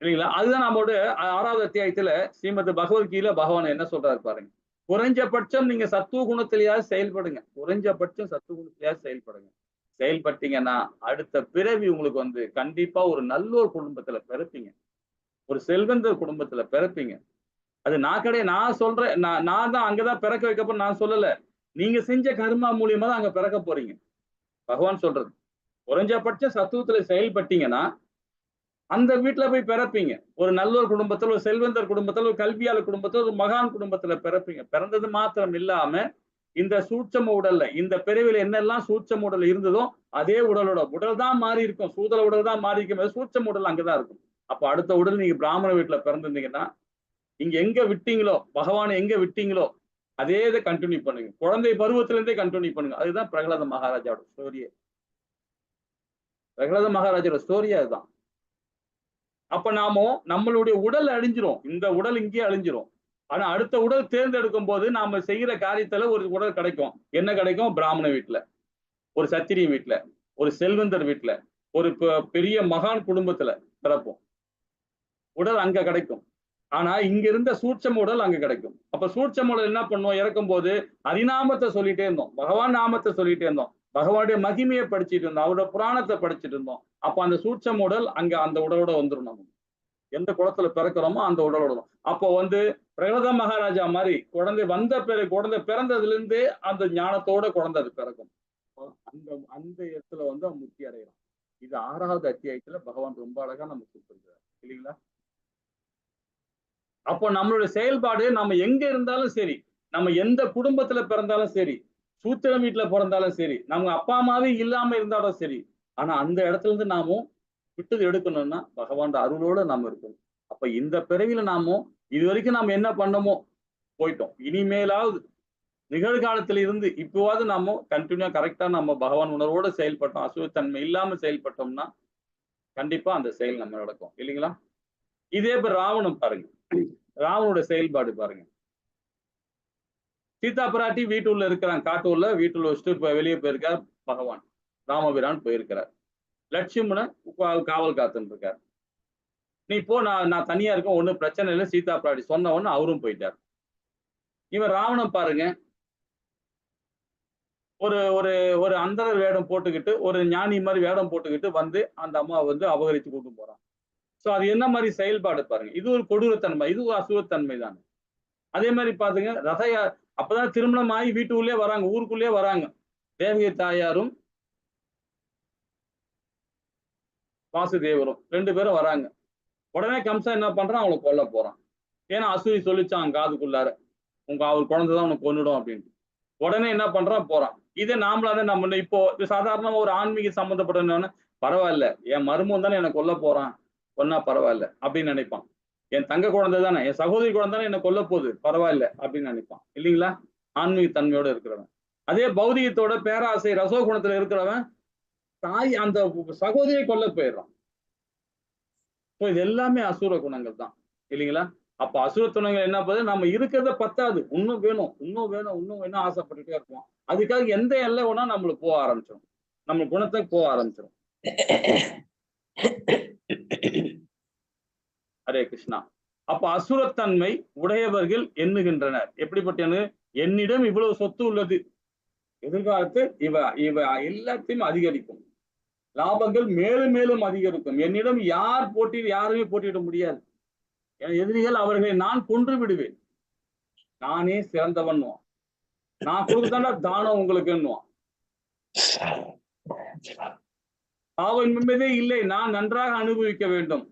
இல்லைங்களா? அதுதான் நம்மளோட 6வது அத்தியாயத்துல ஸ்ரீமத் பகவத்கீதையில பகவான் என்ன சொல்றாரு பாருங்க. குறைஞ்சபட்சம் நீங்க சத்துவ குணத்திலேயாவது செயல்படுங்க, குறைஞ்சபட்சம் சத்துவ குணத்திலேயாவது செயல்படுங்க. செயல்பட்டீங்கன்னா அடுத்த பிறவி உங்களுக்கு கண்டிப்பா ஒரு நல்ல ஒரு குடும்பத்துல பிறப்பீங்க, ஒரு செல்வந்தர் குடும்பத்துல பிறப்பீங்க. அது நான் சொல்றேன், நான் தான் அங்கதான் பிறக்க வைக்கப்ப நான் சொல்லல, நீங்க செஞ்ச கர்மா மூலியமா தான் அங்க பிறக்க போறீங்க. பகவான் சொல்றது குறைஞ்சபட்ச சத்துவத்துல செயல்பட்டீங்கன்னா அந்த வீட்டுல போய் பிறப்பீங்க. ஒரு நல்ல ஒரு குடும்பத்துல, ஒரு செல்வந்தர் குடும்பத்துல, ஒரு கல்வியாளர் குடும்பத்துல, ஒரு மகான் குடும்பத்துல பிறப்பீங்க. பிறந்தது மாத்திரம் இல்லாம இந்த சூட்சம உடல்ல இந்த பிறவில என்னெல்லாம் சூட்சம உடல் இருந்ததோ அதே உடல் தான் மாறி இருக்கும். சூதல உடல் தான் மாறி இருக்கும், சூட்சம உடல் அங்கதான் இருக்கும். அப்ப அடுத்த உடல் நீங்க பிராமண வீட்டுல பிறந்திருந்தீங்கன்னா இங்க எங்க விட்டீங்களோ, பகவானை எங்க விட்டீங்களோ அதே இதை கண்டினியூ பண்ணுங்க. குழந்தை பருவத்துல இருந்தே கண்டினியூ பண்ணுங்க. அதுதான் பிரகலாத மகாராஜாவோட ஸ்டோரியே. பிரகலாத மகாராஜோட ஸ்டோரியே அதுதான். அப்ப நாமோ நம்மளுடைய உடல் அழிஞ்சிரும், இந்த உடல் இங்கே அழிஞ்சிரும். ஆனா அடுத்த உடல் தேர்ந்தெடுக்கும் போது நாம செய்யற காரியத்துல ஒரு உடல் கிடைக்கும். என்ன கிடைக்கும்? பிராமண வீட்டுல, ஒரு சத்திரிய வீட்டுல, ஒரு செல்வந்தர் வீட்டுல, ஒரு பெரிய மகான் குடும்பத்துல பிறப்போம். உடல் அங்க கிடைக்கும். ஆனா இங்க இருந்த சூட்சம உடல் அங்க கிடைக்கும். அப்ப சூட்சம உடல் என்ன பண்ணுவோம்? இறக்கும் போது ஹரிநாமத்தை சொல்லிட்டே இருந்தோம், பகவான் நாமத்தை சொல்லிட்டே இருந்தோம், பகவானுடைய மகிமையை படிச்சுட்டு இருந்தோம், அவரோட புராணத்தை படிச்சுட்டு இருந்தோம். அப்ப அந்த சூட்சம உடல் அங்க அந்த உடலோட வந்துடும். நம்ம எந்த குளத்துல பிறக்கிறோமோ அந்த உடலோட. அப்போ பிரகலாத மகாராஜா மாதிரி குழந்தை வந்த பிறகு, குழந்தை பிறந்ததுல இருந்தே அந்த ஞானத்தோட குழந்தை அது பிறக்கும். அந்த அந்த இடத்துல அவன் முக்தி அடைகிறான். இது 6வது அத்தியாயத்துல பகவான் ரொம்ப அழகா நமக்கு கொடுத்திருக்கிறார் இல்லைங்களா? அப்போ நம்மளுடைய செயல்பாடு நம்ம எங்க இருந்தாலும் சரி, நம்ம எந்த குடும்பத்துல பிறந்தாலும் சரி, சூத்திரம் வீட்டுல பிறந்தாலும் சரி, நம்ம அப்பா அம்மாவே இல்லாம இருந்தாலும் சரி, ஆனா அந்த இடத்துல இருந்து நாமும் விட்டது எடுக்கணும்னா பகவான் அருளோட நாம இருக்கணும். அப்ப இந்த பிறவில நாமும் இது வரைக்கும் நாம என்ன பண்ணமோ போயிட்டோம். இனிமேலாவது நிகழ்காலத்துல இருந்து இப்போவாது நாம கண்டினியூ கரெக்டா நம்ம பகவான் உணர்வோட செயல்பட்டோம், அசுவத்தன்மை இல்லாம செயல்பட்டோம்னா கண்டிப்பா அந்த செயல் நம்ம நடக்கும் இல்லைங்களா? இதே இப்ப ராவணன் பாருங்க, ராவனோட செயல்பாடு பாருங்க. சீதா பிராட்டி வீட்டுள்ள இருக்கிறாங்க, காட்டுள்ள வீட்டுள்ள வச்சுட்டு வெளியே போயிருக்கார் பகவான் ராமபிரான் போயிருக்கிறார். லட்சுமணன் காவல் காத்துன்னு இருக்கார். நீ போ, நான் தனியா இருக்கேன், ஒன்னும் பிரச்சனை இல்லை, சீதா பிராட்டி சொன்ன உடனே அவரும் போயிட்டார். இவன் ராவணன் பாருங்க, ஒரு ஒரு ஒரு அந்தரர் வேடம் போட்டுக்கிட்டு, ஒரு ஞானி மாதிரி வேடம் போட்டுக்கிட்டு அந்த அம்மாவை அபகரித்து கூட்டு போறான். சோ அது என்ன மாதிரி செயல்பாடு பாருங்க. இது ஒரு கொடூரத்தன்மை, இது ஒரு அசுரத்தன்மை தானே. அதே மாதிரி பாத்துங்க, அப்பதான் திருமணம் ஆகி வீட்டுக்குள்ளே வராங்க, ஊருக்குள்ளே வராங்க. தேவகி தாயாரும் வாசுதேவரும் 2 பேரும் வராங்க. உடனே கம்சன் என்ன பண்றான்? அவங்களை கொல்ல போறான். ஏன்னா அசூரி சொல்லிச்சான் காதுக்குள்ளார, அவர் குழந்தைதான் உனக்கு கொன்னுடும் அப்படின்ட்டு. உடனே என்ன பண்றான்? போறான். இதே நாமளாதான் நம்ம இப்போ சாதாரணமா ஒரு ஆன்மீக சம்பந்தப்பட்ட பரவாயில்ல, என் மருமகன் தானே எனக்கு கொல்ல போறான், கொன்னா பரவாயில்ல அப்படின்னு நினைப்பான். என் தங்க குழந்தை தானே, என் சகோதரி குழந்தை தானே என்ன கொல்ல போகுது, பரவாயில்ல அப்படின்னு நினைப்பான் இல்லைங்களா? ஆன்மீக தன்மையோட இருக்கிறவன். அதே பௌதிகத்தோட பேராசை ரசோகுணத்துல இருக்கிறவன் தாய் அந்த சகோதரியை கொல்ல போயிடுறான். இது எல்லாமே அசுர குணங்கள் தான் இல்லைங்களா? அப்ப அசுர குணங்கள் என்ன பண்ணுது? நம்ம இருக்கிறத பத்தாது, இன்னும் வேணும், இன்னும் வேணும், இன்னும் வேணும் ஆசைப்பட்டுட்டே இருப்போம். அதுக்காக எந்த எல்லை வேணா நம்மளுக்கு போக ஆரம்பிச்சிடும், நம்ம குணத்தை போக ஆரம்பிச்சிடும். ஹரே கிருஷ்ணா. அப்ப அசுரத்தன்மை உடையவர்கள் எண்ணுகின்றனர். எப்படிப்பட்ட? என்னிடம் இவ்வளவு சொத்து உள்ளது, எதிர்காலத்தில் இவ எல்லாத்தையும் அதிகரிக்கும், லாபங்கள் மேலும் மேலும் அதிகரிக்கும், என்னிடம் யாருமே போட்டியிட முடியாது, என் எதிரிகள் அவர்களை நான் கொன்று விடுவேன், நானே சிறந்தவன், நான் கொடுத்தாண்டா தானம் உங்களுக்கு என்னுவான். பாவம் நிம்மதியே இல்லை, நான் நன்றாக அனுபவிக்க வேண்டும்,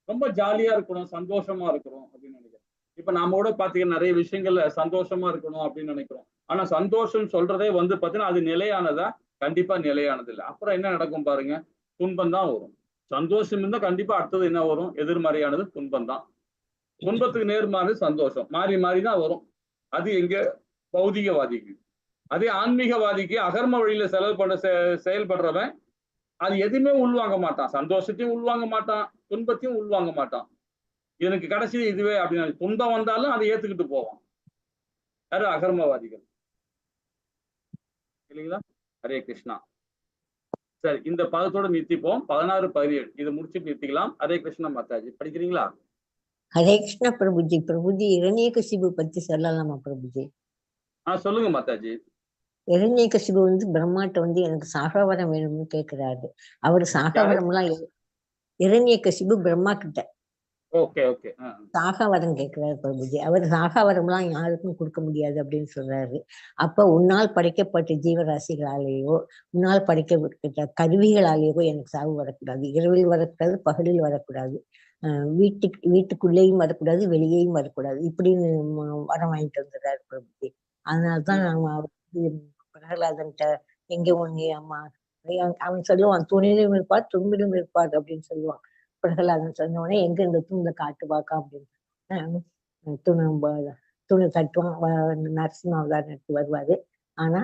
ரொம்ப ஜாலியா இருக்கணும், சந்தோஷமா இருக்கணும் அப்படின்னு நினைக்கிறேன். இப்ப நாம கூட பாத்தீங்கன்னா நிறைய விஷயங்கள்ல சந்தோஷமா இருக்கணும் அப்படின்னு நினைக்கிறோம். ஆனா சந்தோஷம் சொல்றதே பாத்தீங்கன்னா அது நிலையானதா? கண்டிப்பா நிலையானது இல்லை. அப்புறம் என்ன நடக்கும் பாருங்க, துன்பம் தான் வரும். சந்தோஷம் இருந்தா கண்டிப்பா அடுத்தது என்ன வரும்? எதிர்மறையானது துன்பம் தான். துன்பத்துக்கு நேர்மாறு சந்தோஷம், மாறி மாறிதான் வரும். அது எங்க? பௌதிகவாதிக்கு. அதே ஆன்மீகவாதிக்கு அகர்ம வழியில செயல்படுறவன் அது எதுவுமே உள்வாங்க மாட்டான், சந்தோஷத்தையும் உள்வாங்க மாட்டான், துன்பத்தையும் உள்வாங்க மாட்டான். எனக்கு கடைசி இதுவே அப்படின்னு துன்பம் வந்தாலும் அதை ஏத்துக்கிட்டு போவான். யாரு? அகர்மவாதிகள் இல்லைங்களா? ஹரே கிருஷ்ணா. சரி, இந்த பதத்தோட நிறுத்திப்போம். 16, 17 இதை முடிச்சுட்டு நிறுத்திக்கலாம். ஹரே கிருஷ்ணா. மாதாஜி படிக்கிறீங்களா? ஹரே கிருஷ்ணா பிரபுஜி. பிரபுஜி இரண்யகசிபு பத்தி சொல்லலாமா பிரபுஜி? சொல்லுங்க மாதாஜி. இரண்யகசிபு பிரம்மாட்ட எனக்கு சாகாவரம் வேணும்னு கேட்கிறாரு. அவரு சாகாவரம் எல்லாம் இரண்யகசிபு பிரம்மா கிட்ட ஓகே ஓகே. சாகா வரம் கேட்கிறாரு பிரபுஜி. அவர் சாகா வரம்லாம் யாருக்கும் கொடுக்க முடியாது அப்படின்னு சொல்றாரு. அப்ப உன்னால் படைக்கப்பட்ட ஜீவராசிகளாலேயோ உன்னால் படைக்கப்பட்ட கருவிகளாலேயோ எனக்கு சாவு வரக்கூடாது. இரவில் வரக்கூடாது, பகலில் வரக்கூடாது, வீட்டுக்குள்ளேயும் வரக்கூடாது, வெளியேயும் வரக்கூடாது, இப்படின்னு வரம் வாங்கிட்டு வந்துடுறாரு பிரபுஜி. அதனால்தான் பிரகலாதன்ட்ட எங்க ஒண்ணு அம்மா அவன் சொல்லுவான், துணிலும் இருப்பார் தும்பிலும் இருப்பார் அப்படின்னு சொல்லுவான். பிரகலாதன் சொன்ன உடனே எங்க இந்த தூண்ல காட்டு பாக்கா அப்படின்னு துணி கட்டுவான். நரசிம்ம அவதாரத்துக்கு வருவாரு. ஆனா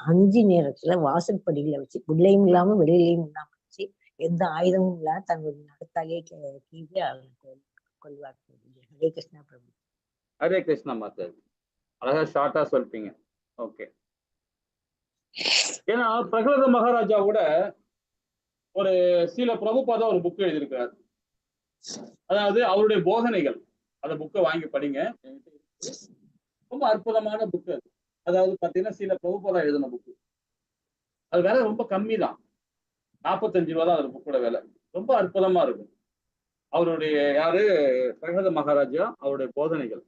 5 நேரத்துல வாசற்படியில வச்சு, உள்ளேயும் இல்லாம வெளியிலையும் இல்லாம வச்சு, எந்த ஆயுதமும் இல்லாம தன்னுடைய நகத்தாலே கீழே கொள்வார். ஹரே கிருஷ்ணா பிரபு. ஹரே கிருஷ்ணா மாதாஜி. அழகா ஷார்ட்டா சொல்லிட்டீங்க. ஓகே. ஏன்னா பிரகலாத மகாராஜா கூட ஒரு சில பிரபுபாதா ஒரு புக் எழுதியிருக்கிறார். அதாவது அவருடைய போதனைகள். அந்த புக்கை வாங்கி படிங்க. ரொம்ப அற்புதமான புக் அது. அதாவது பாத்தீங்கன்னா சில பிரபுபாதா எழுதின புக்கு. அது விலை ரொம்ப கம்மி தான். 45 ரூபா தான் அந்த புக்கோட விலை. ரொம்ப அற்புதமா இருக்கும். அவருடைய யாரு பிரகலாத மகாராஜா அவருடைய போதனைகள்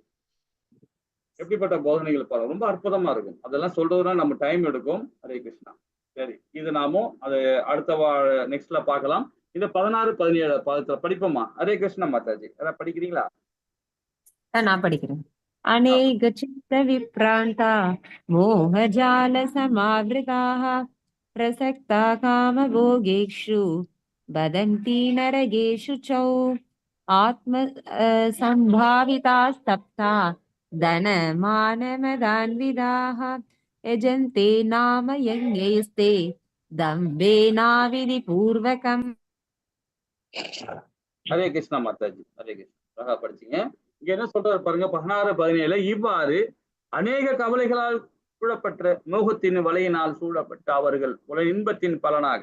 எப்படிப்பட்ட போதனைகள் பாருங்க, ரொம்ப அற்புதமா இருக்கும். அதெல்லாம் சொல்றதுனா நம்ம டைம் எடுக்கும். ஹரே கிருஷ்ணா. சரி, இது நாமும் அது அடுத்த நெக்ஸ்ட்ல பார்க்கலாம். இந்த 16, 17 பாதத்துல படிப்போமா? ஹரே கிருஷ்ணா மாதாஜி. அதான் படிக்கிறீங்களா? நான் படிக்கிறேன். அநேக சித்த விப்ராந்தா மோகஜால சமாவிருதாக பிரசக்தா காம போகேஷு பதந்தி நரகேஷு சௌ ஆத்ம சம்பாவிதா ஸ்தப்தா தன மானமதான்விதாக யஜந்தே நாம யங்யஸ்தே தம்பேனாவிதி பூர்வகம். ஹரே கிருஷ்ணா மாதாஜி. ஹரே கிருஷ்ணா. அழகா படிச்சீங்க. இங்க என்ன சொல்றாரு பாருங்க, 16, 17. இவ்வாறு அநேக கவலைகளால் சூழப்பட்ட மோகத்தின் வலையினால் சூழப்பட்ட அவர்கள் இன்பத்தின் பலனாக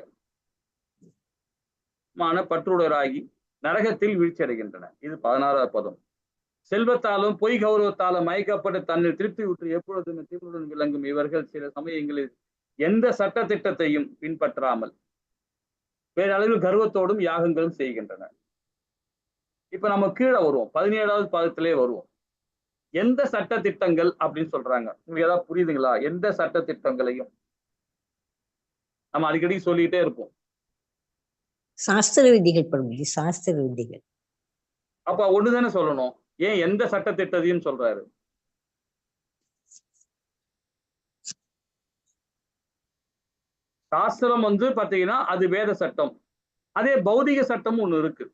பற்றுடராகி நரகத்தில் வீழ்ச்சி அடைகின்றனர். இது 16வது பதம். செல்வத்தாலும் பொய் கௌரவத்தாலும் மயக்கப்பட்டு தன்னில் திருப்தி விட்டு எப்பொழுதுமே தீவுடன் விளங்கும் இவர்கள் சில சமயங்களில் எந்த சட்ட திட்டத்தையும் பின்பற்றாமல் பேரளவில் கர்வத்தோடும் யாகங்களும் செய்கின்றனர். இப்ப நம்ம கீழே வருவோம், 17வது பாதத்திலே வருவோம். எந்த சட்ட திட்டங்கள் அப்படின்னு சொல்றாங்க, உங்களுக்கு ஏதாவது புரியுதுங்களா? எந்த சட்ட திட்டங்களையும் நம்ம அடிக்கடி சொல்லிட்டே இருப்போம். சாஸ்திர விதிகள் பிரபுஜி, சாஸ்திர விதிகள். அப்ப ஒண்ணுதானே சொல்லணும். ஏன் எந்த சட்ட திட்டத்தையும் சொல்றாரு? சாஸ்திரம் பாத்தீங்கன்னா அது வேத சட்டம். அதே பௌதிக சட்டம் ஒண்ணு இருக்கு.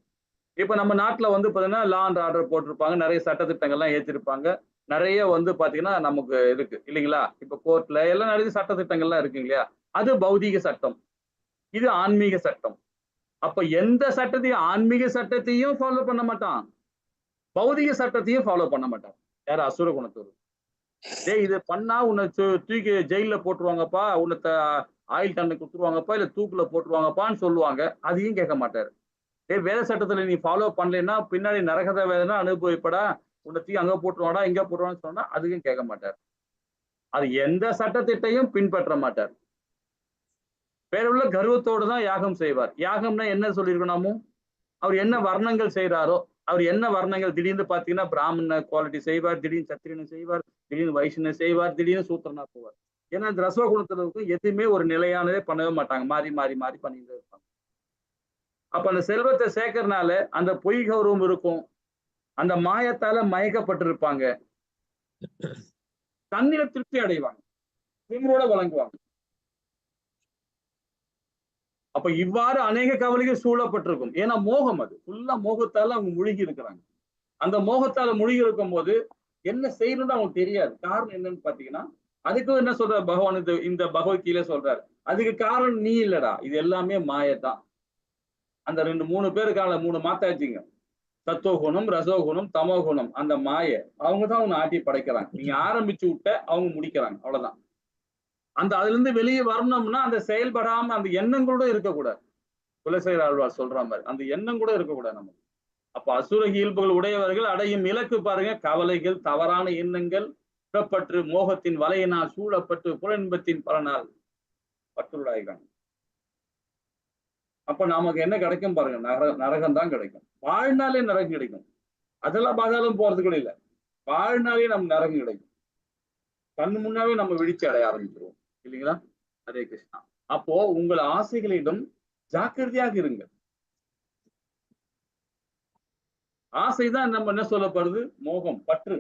இப்ப நம்ம நாட்டுல பாத்தீங்கன்னா லா அண்ட் ஆர்டர் போட்டிருப்பாங்க, நிறைய சட்ட திட்டங்கள்லாம் ஏற்றிருப்பாங்க, நிறைய பாத்தீங்கன்னா நமக்கு இருக்கு இல்லைங்களா? இப்ப கோர்ட்ல எல்லாம் நிறைய சட்ட திட்டங்கள்லாம் இருக்கு இல்லையா? அது பௌதிக சட்டம், இது ஆன்மீக சட்டம். அப்ப எந்த சட்டத்தையும், ஆன்மீக சட்டத்தையும் ஃபாலோ பண்ண மாட்டான், பௌதிக சட்டத்தையும் ஃபாலோ பண்ண மாட்டான். யாரு? அசுர குணத்தோர். இது பண்ணா உன்னை தூக்கி ஜெயில போட்டுருவாங்கப்பா, உன்னை ஆயுள் தண்டனை கொடுத்துருவாங்கப்பா, இல்ல தூக்குல போட்டுருவாங்கப்பான்னு சொல்லுவாங்க. அதையும் கேட்க மாட்டாரு. வேத சட்டத்துல நீ ஃபாலோ பண்ணலைன்னா பின்னாடி நரகத வேதனை அனுபவிப்படா, உன்னை தூக்கி அங்க போட்டுருவாடா, இங்க போட்டுருவான்னு சொன்னா அதுக்கும் கேட்க மாட்டார். அது எந்த சட்டத்திட்டையும் பின்பற்ற மாட்டார். பேருள்ள கர்வத்தோடு தான் யாகம் செய்வார். யாகம்னா என்ன சொல்லியிருக்கணும்? அவர் என்ன வர்ணங்கள் செய்யறாரோ, அவர் என்ன வர்ணங்கள், திடீர்னு பாத்தீங்கன்னா பிராமண குவாலிட்டி செய்வார், திடீர்னு சத்திரியனை செய்வார், திடீர்னு வைஷ்ணவ செய்வார், திடீர்னு சூத்திரனா போவார். ஏன்னா இந்த ரசவ குணத்தினருக்கும் எதுவுமே ஒரு நிலையானதே பண்ணவே மாட்டாங்க, மாறி மாறி மாறி பண்ணிட்டு இருப்பாங்க. அப்ப அந்த செல்வத்தை சேர்க்கறதுனால அந்த பொய் கௌரவம் இருக்கும், அந்த மாயத்தால மயக்கப்பட்டிருப்பாங்க, தன்னில திருப்தி அடைவாங்க, திமிரோட வழங்குவாங்க. அப்ப இவ்வாறு அநேக கவலைகள் சூழப்பட்டிருக்கும். ஏன்னா மோகம், அது ஃபுல்லா மோகத்தால அவங்க முழுகி இருக்கிறாங்க. அந்த மோகத்தால முழுகி இருக்கும் போது என்ன செய்யணும்னு அவங்களுக்கு தெரியாது. காரணம் என்னன்னு பாத்தீங்கன்னா, அதுக்கும் என்ன சொல்ற பகவான் இந்த பகவத்கீதையில சொல்றாரு, அதுக்கு காரணம் நீ இல்லடா, இது எல்லாமே மாயத்தான். அந்த 3 பேருக்கான 3 மாத்தாச்சிங்க, சத்துவகுணம், ரசோகுணம், தமோகுணம், அந்த மாய அவங்கதான் உன்னை ஆட்டி படைக்கிறாங்க. நீங்க ஆரம்பிச்சு விட்ட அவங்க முடிக்கிறாங்க, அவ்வளவுதான். அதுல இருந்து வெளியே வரணும்னா அந்த செயல்படாம அந்த எண்ணங்களோட இருக்கக்கூடாது. குலசேகர ஆழ்வார் சொல்ற மாதிரி அந்த எண்ணம் கூட இருக்கக்கூடாது நமக்கு. அப்ப அசுர இயல்புகள் உடையவர்கள் அடையும் இலக்கு பாருங்க, கவலைகள், தவறான எண்ணங்கள், புறப்பட்டு மோகத்தின் வலையினால் சூழப்பட்டு புலன்பத்தின் பலனால் பற்றுள்ளாகிறாங்க. அப்ப நமக்கு என்ன கிடைக்கும் பாருங்க, நரகம் தான் கிடைக்கும். வாழ்நாளே நரகம் கிடைக்கும். அதெல்லாம் பாதாளம் போறது கூட இல்லை, வாழ்நாளே நம்ம நரகம் கிடைக்கும். கண்ணு முன்னாவே நம்ம விழிச்சு அடைய ஆரம்பிச்சிருவோம் இல்லைங்களா? ஹரே கிருஷ்ணா. அப்போ உங்கள் ஆசைகளிடம் ஜாக்கிரதையாக இருங்க. ஆசைதான் நம்ம என்ன சொல்லப்படுது, மோகம், பற்று.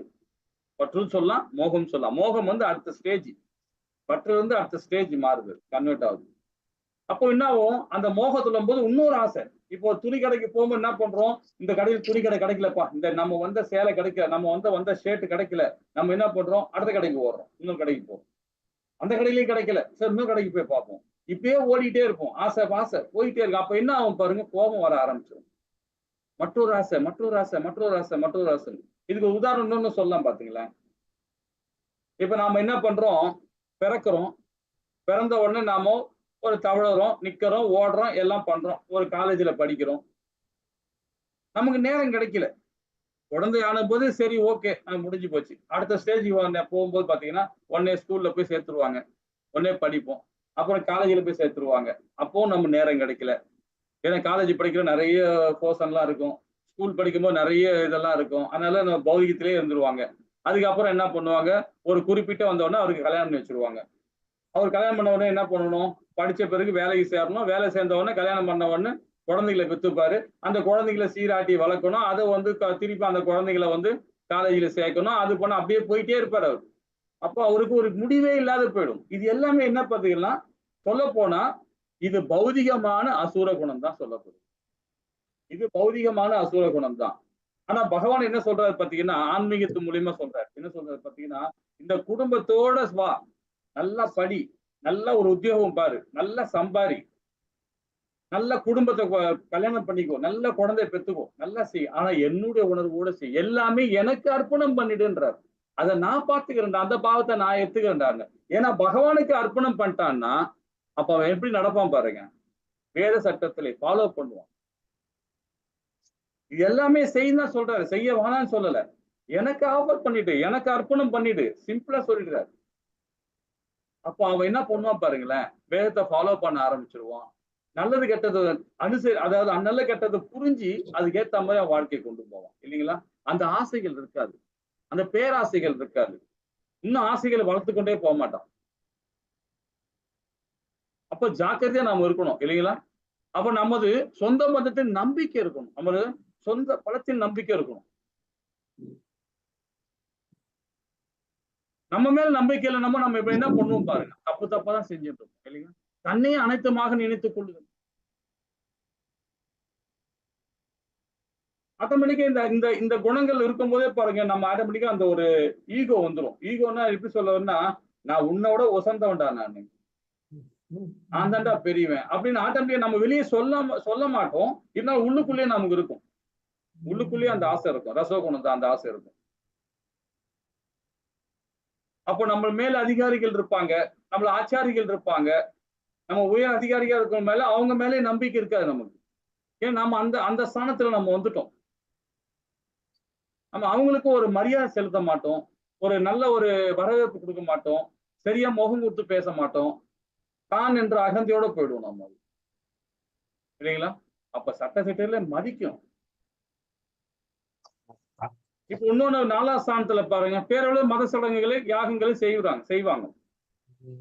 பற்றுன்னு சொல்லலாம், மோகம் சொல்லலாம். மோகம் வந்து அடுத்த ஸ்டேஜ், பற்று வந்து அடுத்த ஸ்டேஜ் மாறுது, கன்வெர்ட் ஆகுது. அப்போ என்ன ஆகும், அந்த மோகத்துல போது இன்னொரு ஆசை. இப்போ துணி கடைக்கு போகும்போது என்ன பண்றோம், இந்த கடையில் துணி கடை கிடைக்கலப்பா, இந்த நம்ம வந்த சேலை கிடைக்கல, நம்ம வந்த ஷர்ட் கிடைக்கல, நம்ம என்ன பண்றோம், அடுத்த கடைக்கு ஓடுறோம், இன்னொரு கடைக்கு போறோம். அந்த கடையிலயும் கிடைக்கல, சரி இன்னொரு கடைக்கு போய் பார்ப்போம். இப்பயே ஓடிட்டே இருப்போம், ஆசை பாசை போயிட்டே இருக்கும். அப்ப என்ன ஆகும் பாருங்க, கோபம் வர ஆரம்பிச்சிடும். மற்றொரு ஆசை, மற்றொரு ஆசை, மற்றொரு ஆசை, மற்றொரு ஆசை. இதுக்கு உதாரணம் இன்னொன்னு சொல்லலாம் பாத்தீங்களா? இப்ப நாம என்ன பண்றோம், பிறக்கிறோம், பிறந்த உடனே நாம ஒரு தவழறோம், நிக்கிறோம், ஓடுறோம், எல்லாம் பண்றோம். ஒரு காலேஜ்ல படிக்கிறோம், நமக்கு நேரம் கிடைக்கல. குழந்தை ஆனபோது சரி ஓகே முடிஞ்சு போச்சு. அடுத்த ஸ்டேஜ் போகும்போது பாத்தீங்கன்னா உடனே ஸ்கூல்ல போய் சேர்த்துருவாங்க, உடனே படிப்போம். அப்புறம் காலேஜ்ல போய் சேர்த்துருவாங்க, அப்பவும் நம்ம நேரம் கிடைக்கல. ஏன்னா காலேஜ் படிக்கிற நிறைய போர்ஷன்லாம் இருக்கும், ஸ்கூல் படிக்கும்போது நிறைய இதெல்லாம் இருக்கும். அதனால நம்ம பௌதிகத்திலே இருந்துருவாங்க. அதுக்கப்புறம் என்ன பண்ணுவாங்க, ஒரு குறிப்பிட்ட வந்த உடனே அவருக்கு கல்யாணம் பண்ணி வச்சிருவாங்க. அவர் கல்யாணம் பண்ண உடனே என்ன பண்ணணும், படிச்ச பிறகு வேலைக்கு சேரணும். வேலை சேர்ந்த உடனே கல்யாணம் பண்ண உடனே குழந்தைகளை பெற்றுப்பாரு. அந்த குழந்தைகளை சீராட்டி வளர்க்கணும். அதை வந்து திருப்பி அந்த குழந்தைகளை வந்து காலேஜில் சேர்க்கணும். அது பண்ண அப்படியே போயிட்டே இருப்பார் அவர். அப்போ அவருக்கு ஒரு முடிவே இல்லாத போயிடும். இது எல்லாமே என்ன பார்த்தீங்கன்னா, சொல்ல போனா இது பௌதிகமான அசுர குணம் தான் சொல்லப்படும். இது பௌதிகமான அசுர குணம் தான். ஆனா பகவான் என்ன சொல்றாரு பாத்தீங்கன்னா, ஆன்மீகத்து மூலியமா சொல்றாரு. என்ன சொல்றாரு பாத்தீங்கன்னா, இந்த குடும்பத்தோட வா, நல்லா படி, நல்ல ஒரு உத்தியோகம் பாரு, நல்லா சம்பாரி, நல்ல குடும்பத்தை கல்யாணம் பண்ணிக்கோ, நல்ல குழந்தை பெத்துக்கோ, நல்லா செய். ஆனா என்னுடைய உணர்வோட செய், எல்லாமே எனக்கு அர்ப்பணம் பண்ணிடுன்றார். அதை நான் பார்த்துக்கிறேன்டா, அந்த பாவத்தை நான் எடுத்துக்கிறேன்டாங்க. ஏன்னா பகவானுக்கு அர்ப்பணம் பண்ணிட்டான்னா அப்ப அவன் எப்படி நடப்பான் பாருங்க, வேத சட்டத்திலே ஃபாலோ பண்ணுவான். இது எல்லாமே செய்யணும் சொல்றாரு, செய்ய வேணான்னு சொல்லல. எனக்கு ஆஃபர் பண்ணிட்டு, எனக்கு அர்ப்பணம் பண்ணிட்டு, சிம்பிளா சொல்லிடுறாரு. அப்போ அவன் என்ன பண்ணுவான் பாருங்களேன், வேதத்தை ஃபாலோ பண்ண ஆரம்பிச்சிருவான். நல்லது கெட்டது அதாவது நல்ல கெட்டதை புரிஞ்சு அதுக்கேற்ற மாதிரி அவன் வாழ்க்கையை கொண்டு போவான் இல்லைங்களா? அந்த ஆசைகள் இருக்காது, அந்த பேராசைகள் இருக்காது. இன்னும் ஆசைகளை வளர்த்து கொண்டே போக மாட்டான். அப்ப ஜாக்கிரதையா நாம இருக்கணும் இல்லைங்களா? அப்ப நமது சொந்த பந்தத்தின் நம்பிக்கை இருக்கணும், நமது சொந்த பலத்தின் நம்பிக்கை இருக்கணும். நம்ம மேல நம்பிக்கை இல்லை, நம்ம இப்ப என்ன பண்ணுவோம் பாருங்க, தப்பா தான் செஞ்சுட்டு இருக்கோம் இல்லைங்களா? தன்னையே அனைத்துமாக நினைத்துக் கொள்ளுங்கள். ஆட்டோமேட்டிக்கா இந்த இந்த குணங்கள் இருக்கும் போதே பாருங்க, நம்ம ஆட்டோமேட்டிக்கா அந்த ஒரு ஈகோ வந்துடும். ஈகோன்னா எப்படி சொல்லணும்னா, நான் உன்னோட உசந்தவன்டா, நான் தான்டா பெரியவன் அப்படின்னு ஆட்டோமேட்டிக்கா நம்ம வெளியே சொல்ல மாட்டோம். இருந்தாலும் உள்ளுக்குள்ளேயே நமக்கு இருக்கும், உள்ளுக்குள்ளேயே அந்த ஆசை இருக்கும், ரசோகுணம் தான் அந்த ஆசை இருக்கும். அப்போ நம்ம மேல அதிகாரிகள் இருப்பாங்க, நம்மள ஆச்சாரிகள் இருப்பாங்க, நம்ம உயர் அதிகாரிகள் இருக்கிற மேல அவங்க மேலே நம்பிக்கை இருக்காது நமக்கு. ஏன்னா நம்ம அந்த ஸ்தானத்துல நம்ம வந்துட்டோம். நம்ம அவங்களுக்கு ஒரு மரியாதை செலுத்த மாட்டோம், ஒரு நல்ல ஒரு வரவேற்பு கொடுக்க மாட்டோம், சரியா முகம் கொடுத்து பேச மாட்டோம், தான் என்ற அகந்தையோட போயிடுவோம் நம்ம இல்லைங்களா? அப்ப சட்டத்திட்டத்துல மதிக்கும். இப்ப இன்னொன்னு 4ஆம் ஸ்தானத்துல பாருங்க, பேரளவு மத சடங்குகளை யாகங்களை செய்வாங்க,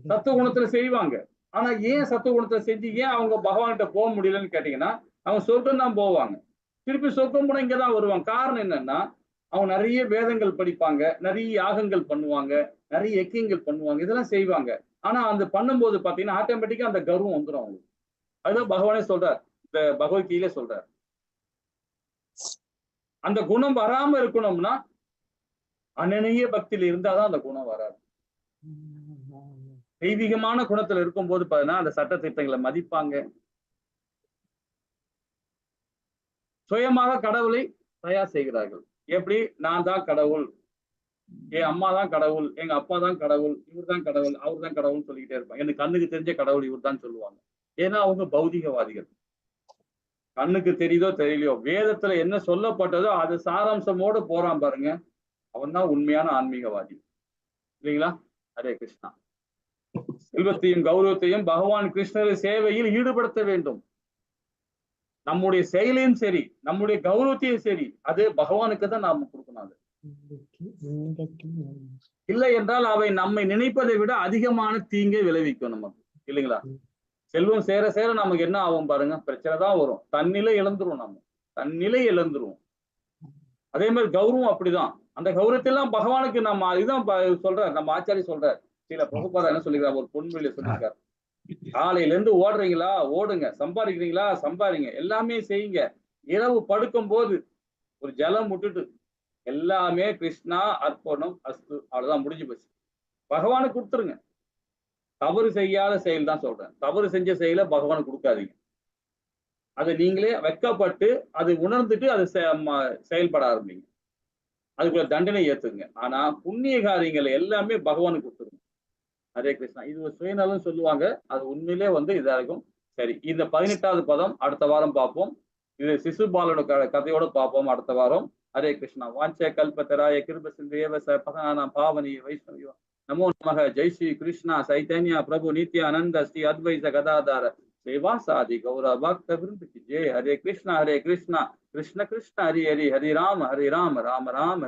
சத்துவ குணத்துல செய்வாங்க. ஆனா ஏன் சத்துவ குணத்தை செஞ்சு ஏன் அவங்க பகவான்கிட்ட போக முடியலன்னு கேட்டீங்கன்னா, அவங்க சொர்க்கம் தான் போவாங்க. திருப்பி சொர்க்கம் போன இங்கதான் வருவாங்க. காரணம் என்னன்னா, அவங்க நிறைய வேதங்கள் படிப்பாங்க, நிறைய யாகங்கள் பண்ணுவாங்க, நிறைய யக்கியங்கள் பண்ணுவாங்க, இதெல்லாம் செய்வாங்க. ஆனா அந்த பண்ணும்போது பாத்தீங்கன்னா ஆட்டோமேட்டிக்கா அந்த கர்வம் வந்துடும் அவங்களுக்கு. அதுதான் பகவானே சொல்றார், இந்த பகவத்கீதையில சொல்றார். அந்த குணம் வராம இருக்கணும்னா அனநிய பக்தியில இருந்தாதான் அந்த குணம் வராது. தெய்வீகமான குணத்துல இருக்கும்போது பாத்தீங்கன்னா அந்த சட்ட திட்டங்களை மதிப்பாங்க. சுயமாக கடவுளை தயார் செய்கிறார்கள். எப்படி, நான் தான் கடவுள், என் அம்மா தான் கடவுள், எங்க அப்பா தான் கடவுள், இவர் தான் கடவுள், அவர் தான் கடவுள்னு சொல்லிக்கிட்டே இருப்பாங்க. எனக்கு கண்ணுக்கு தெரிஞ்ச கடவுள் இவர் தான் சொல்லுவாங்க. ஏன்னா அவங்க பௌதிகவாதிகள். கண்ணுக்கு தெரியுதோ தெரியலையோ, வேதத்துல என்ன சொல்லப்பட்டதோ அது சாராம்சமோடு போறான் பாருங்க, அவன் தான் உண்மையான ஆன்மீகவாதி இல்லைங்களா? ஹரே கிருஷ்ணா. செல்வத்தையும் கௌரவத்தையும் பகவான் கிருஷ்ணர் சேவையில் ஈடுபடுத்த வேண்டும். நம்முடைய செயலையும் சரி, நம்முடைய கௌரவத்தையும் சரி, அது பகவானுக்கு தான் நாம கொடுக்கணும். அது இல்லை என்றால் அவை நம்மை நினைப்பதை விட அதிகமான தீங்கை விளைவிக்கும் நமக்கு, இல்லைங்களா? செல்வம் சேர சேர நமக்கு என்ன ஆகும் பாருங்க, பிரச்சனை தான் வரும். தன்னிலை இழந்துரும், நம்ம தன்னிலை இழந்துருவோம். அதே மாதிரி கௌரவம் அப்படிதான். அந்த கௌரவத்தெல்லாம் பகவானுக்கு நம்ம இதுதான் சொல்றாரு, நம்ம ஆச்சாரி சொல்றாரு. சில பிரபுபாதா என்ன சொல்லிக்கிறார், ஒரு பொன்மொழியில சொல்லியிருக்காரு, காலையில இருந்து ஓடுறீங்களா ஓடுங்க, சம்பாதிக்கிறீங்களா சம்பாதிங்க, எல்லாமே செய்யுங்க. இரவு படுக்கும் போது ஒரு ஜலம் விட்டுட்டு எல்லாமே கிருஷ்ணா அர்ப்பணம் அஸ்து, அவ்வளவுதான், முடிஞ்சு போச்சு. பகவானுக்கு கொடுத்துருங்க. தவறு செய்யாத செயல் தான் சொல்றேன். தவறு செஞ்ச செயலை பகவானுக்கு கொடுக்காதீங்க. அதை நீங்களே வெக்கப்பட்டு அது உணர்ந்துட்டு அது செயல்பட ஆரம்பிங்க. அதுக்குள்ள தண்டனை ஏத்துங்க. ஆனா புண்ணிய காரியங்களை எல்லாமே பகவானுக்கு கொடுத்துருங்க. ஹரே கிருஷ்ணா. இது ஒரு சுயநலம் சொல்லுவாங்க, அது உண்மையிலே இதா இருக்கும். சரி, இந்த 18வது பதம் அடுத்த வாரம் பார்ப்போம். இது சிசுபாலோட கதையோட பார்ப்போம் அடுத்த வாரம். ஹரே கிருஷ்ணா. வாஞ்ச கல்பத்தராய கிருப சிந்தேவ பகவானாம் பாவனி வைஷ்ணவியோ நமோ நமக. ஜெய் ஸ்ரீ கிருஷ்ணா சைத்தன்யா பிரபு நித்யானந்த ஸ்ரீ அத்வைத கதாதார சேவாசாதி கௌரவ பக்த விருந்த கி ஜெய். ஹரே கிருஷ்ணா கிருஷ்ண கிருஷ்ண ஹரி ஹரி, ஹரி ராம ராம ராம ஹரி.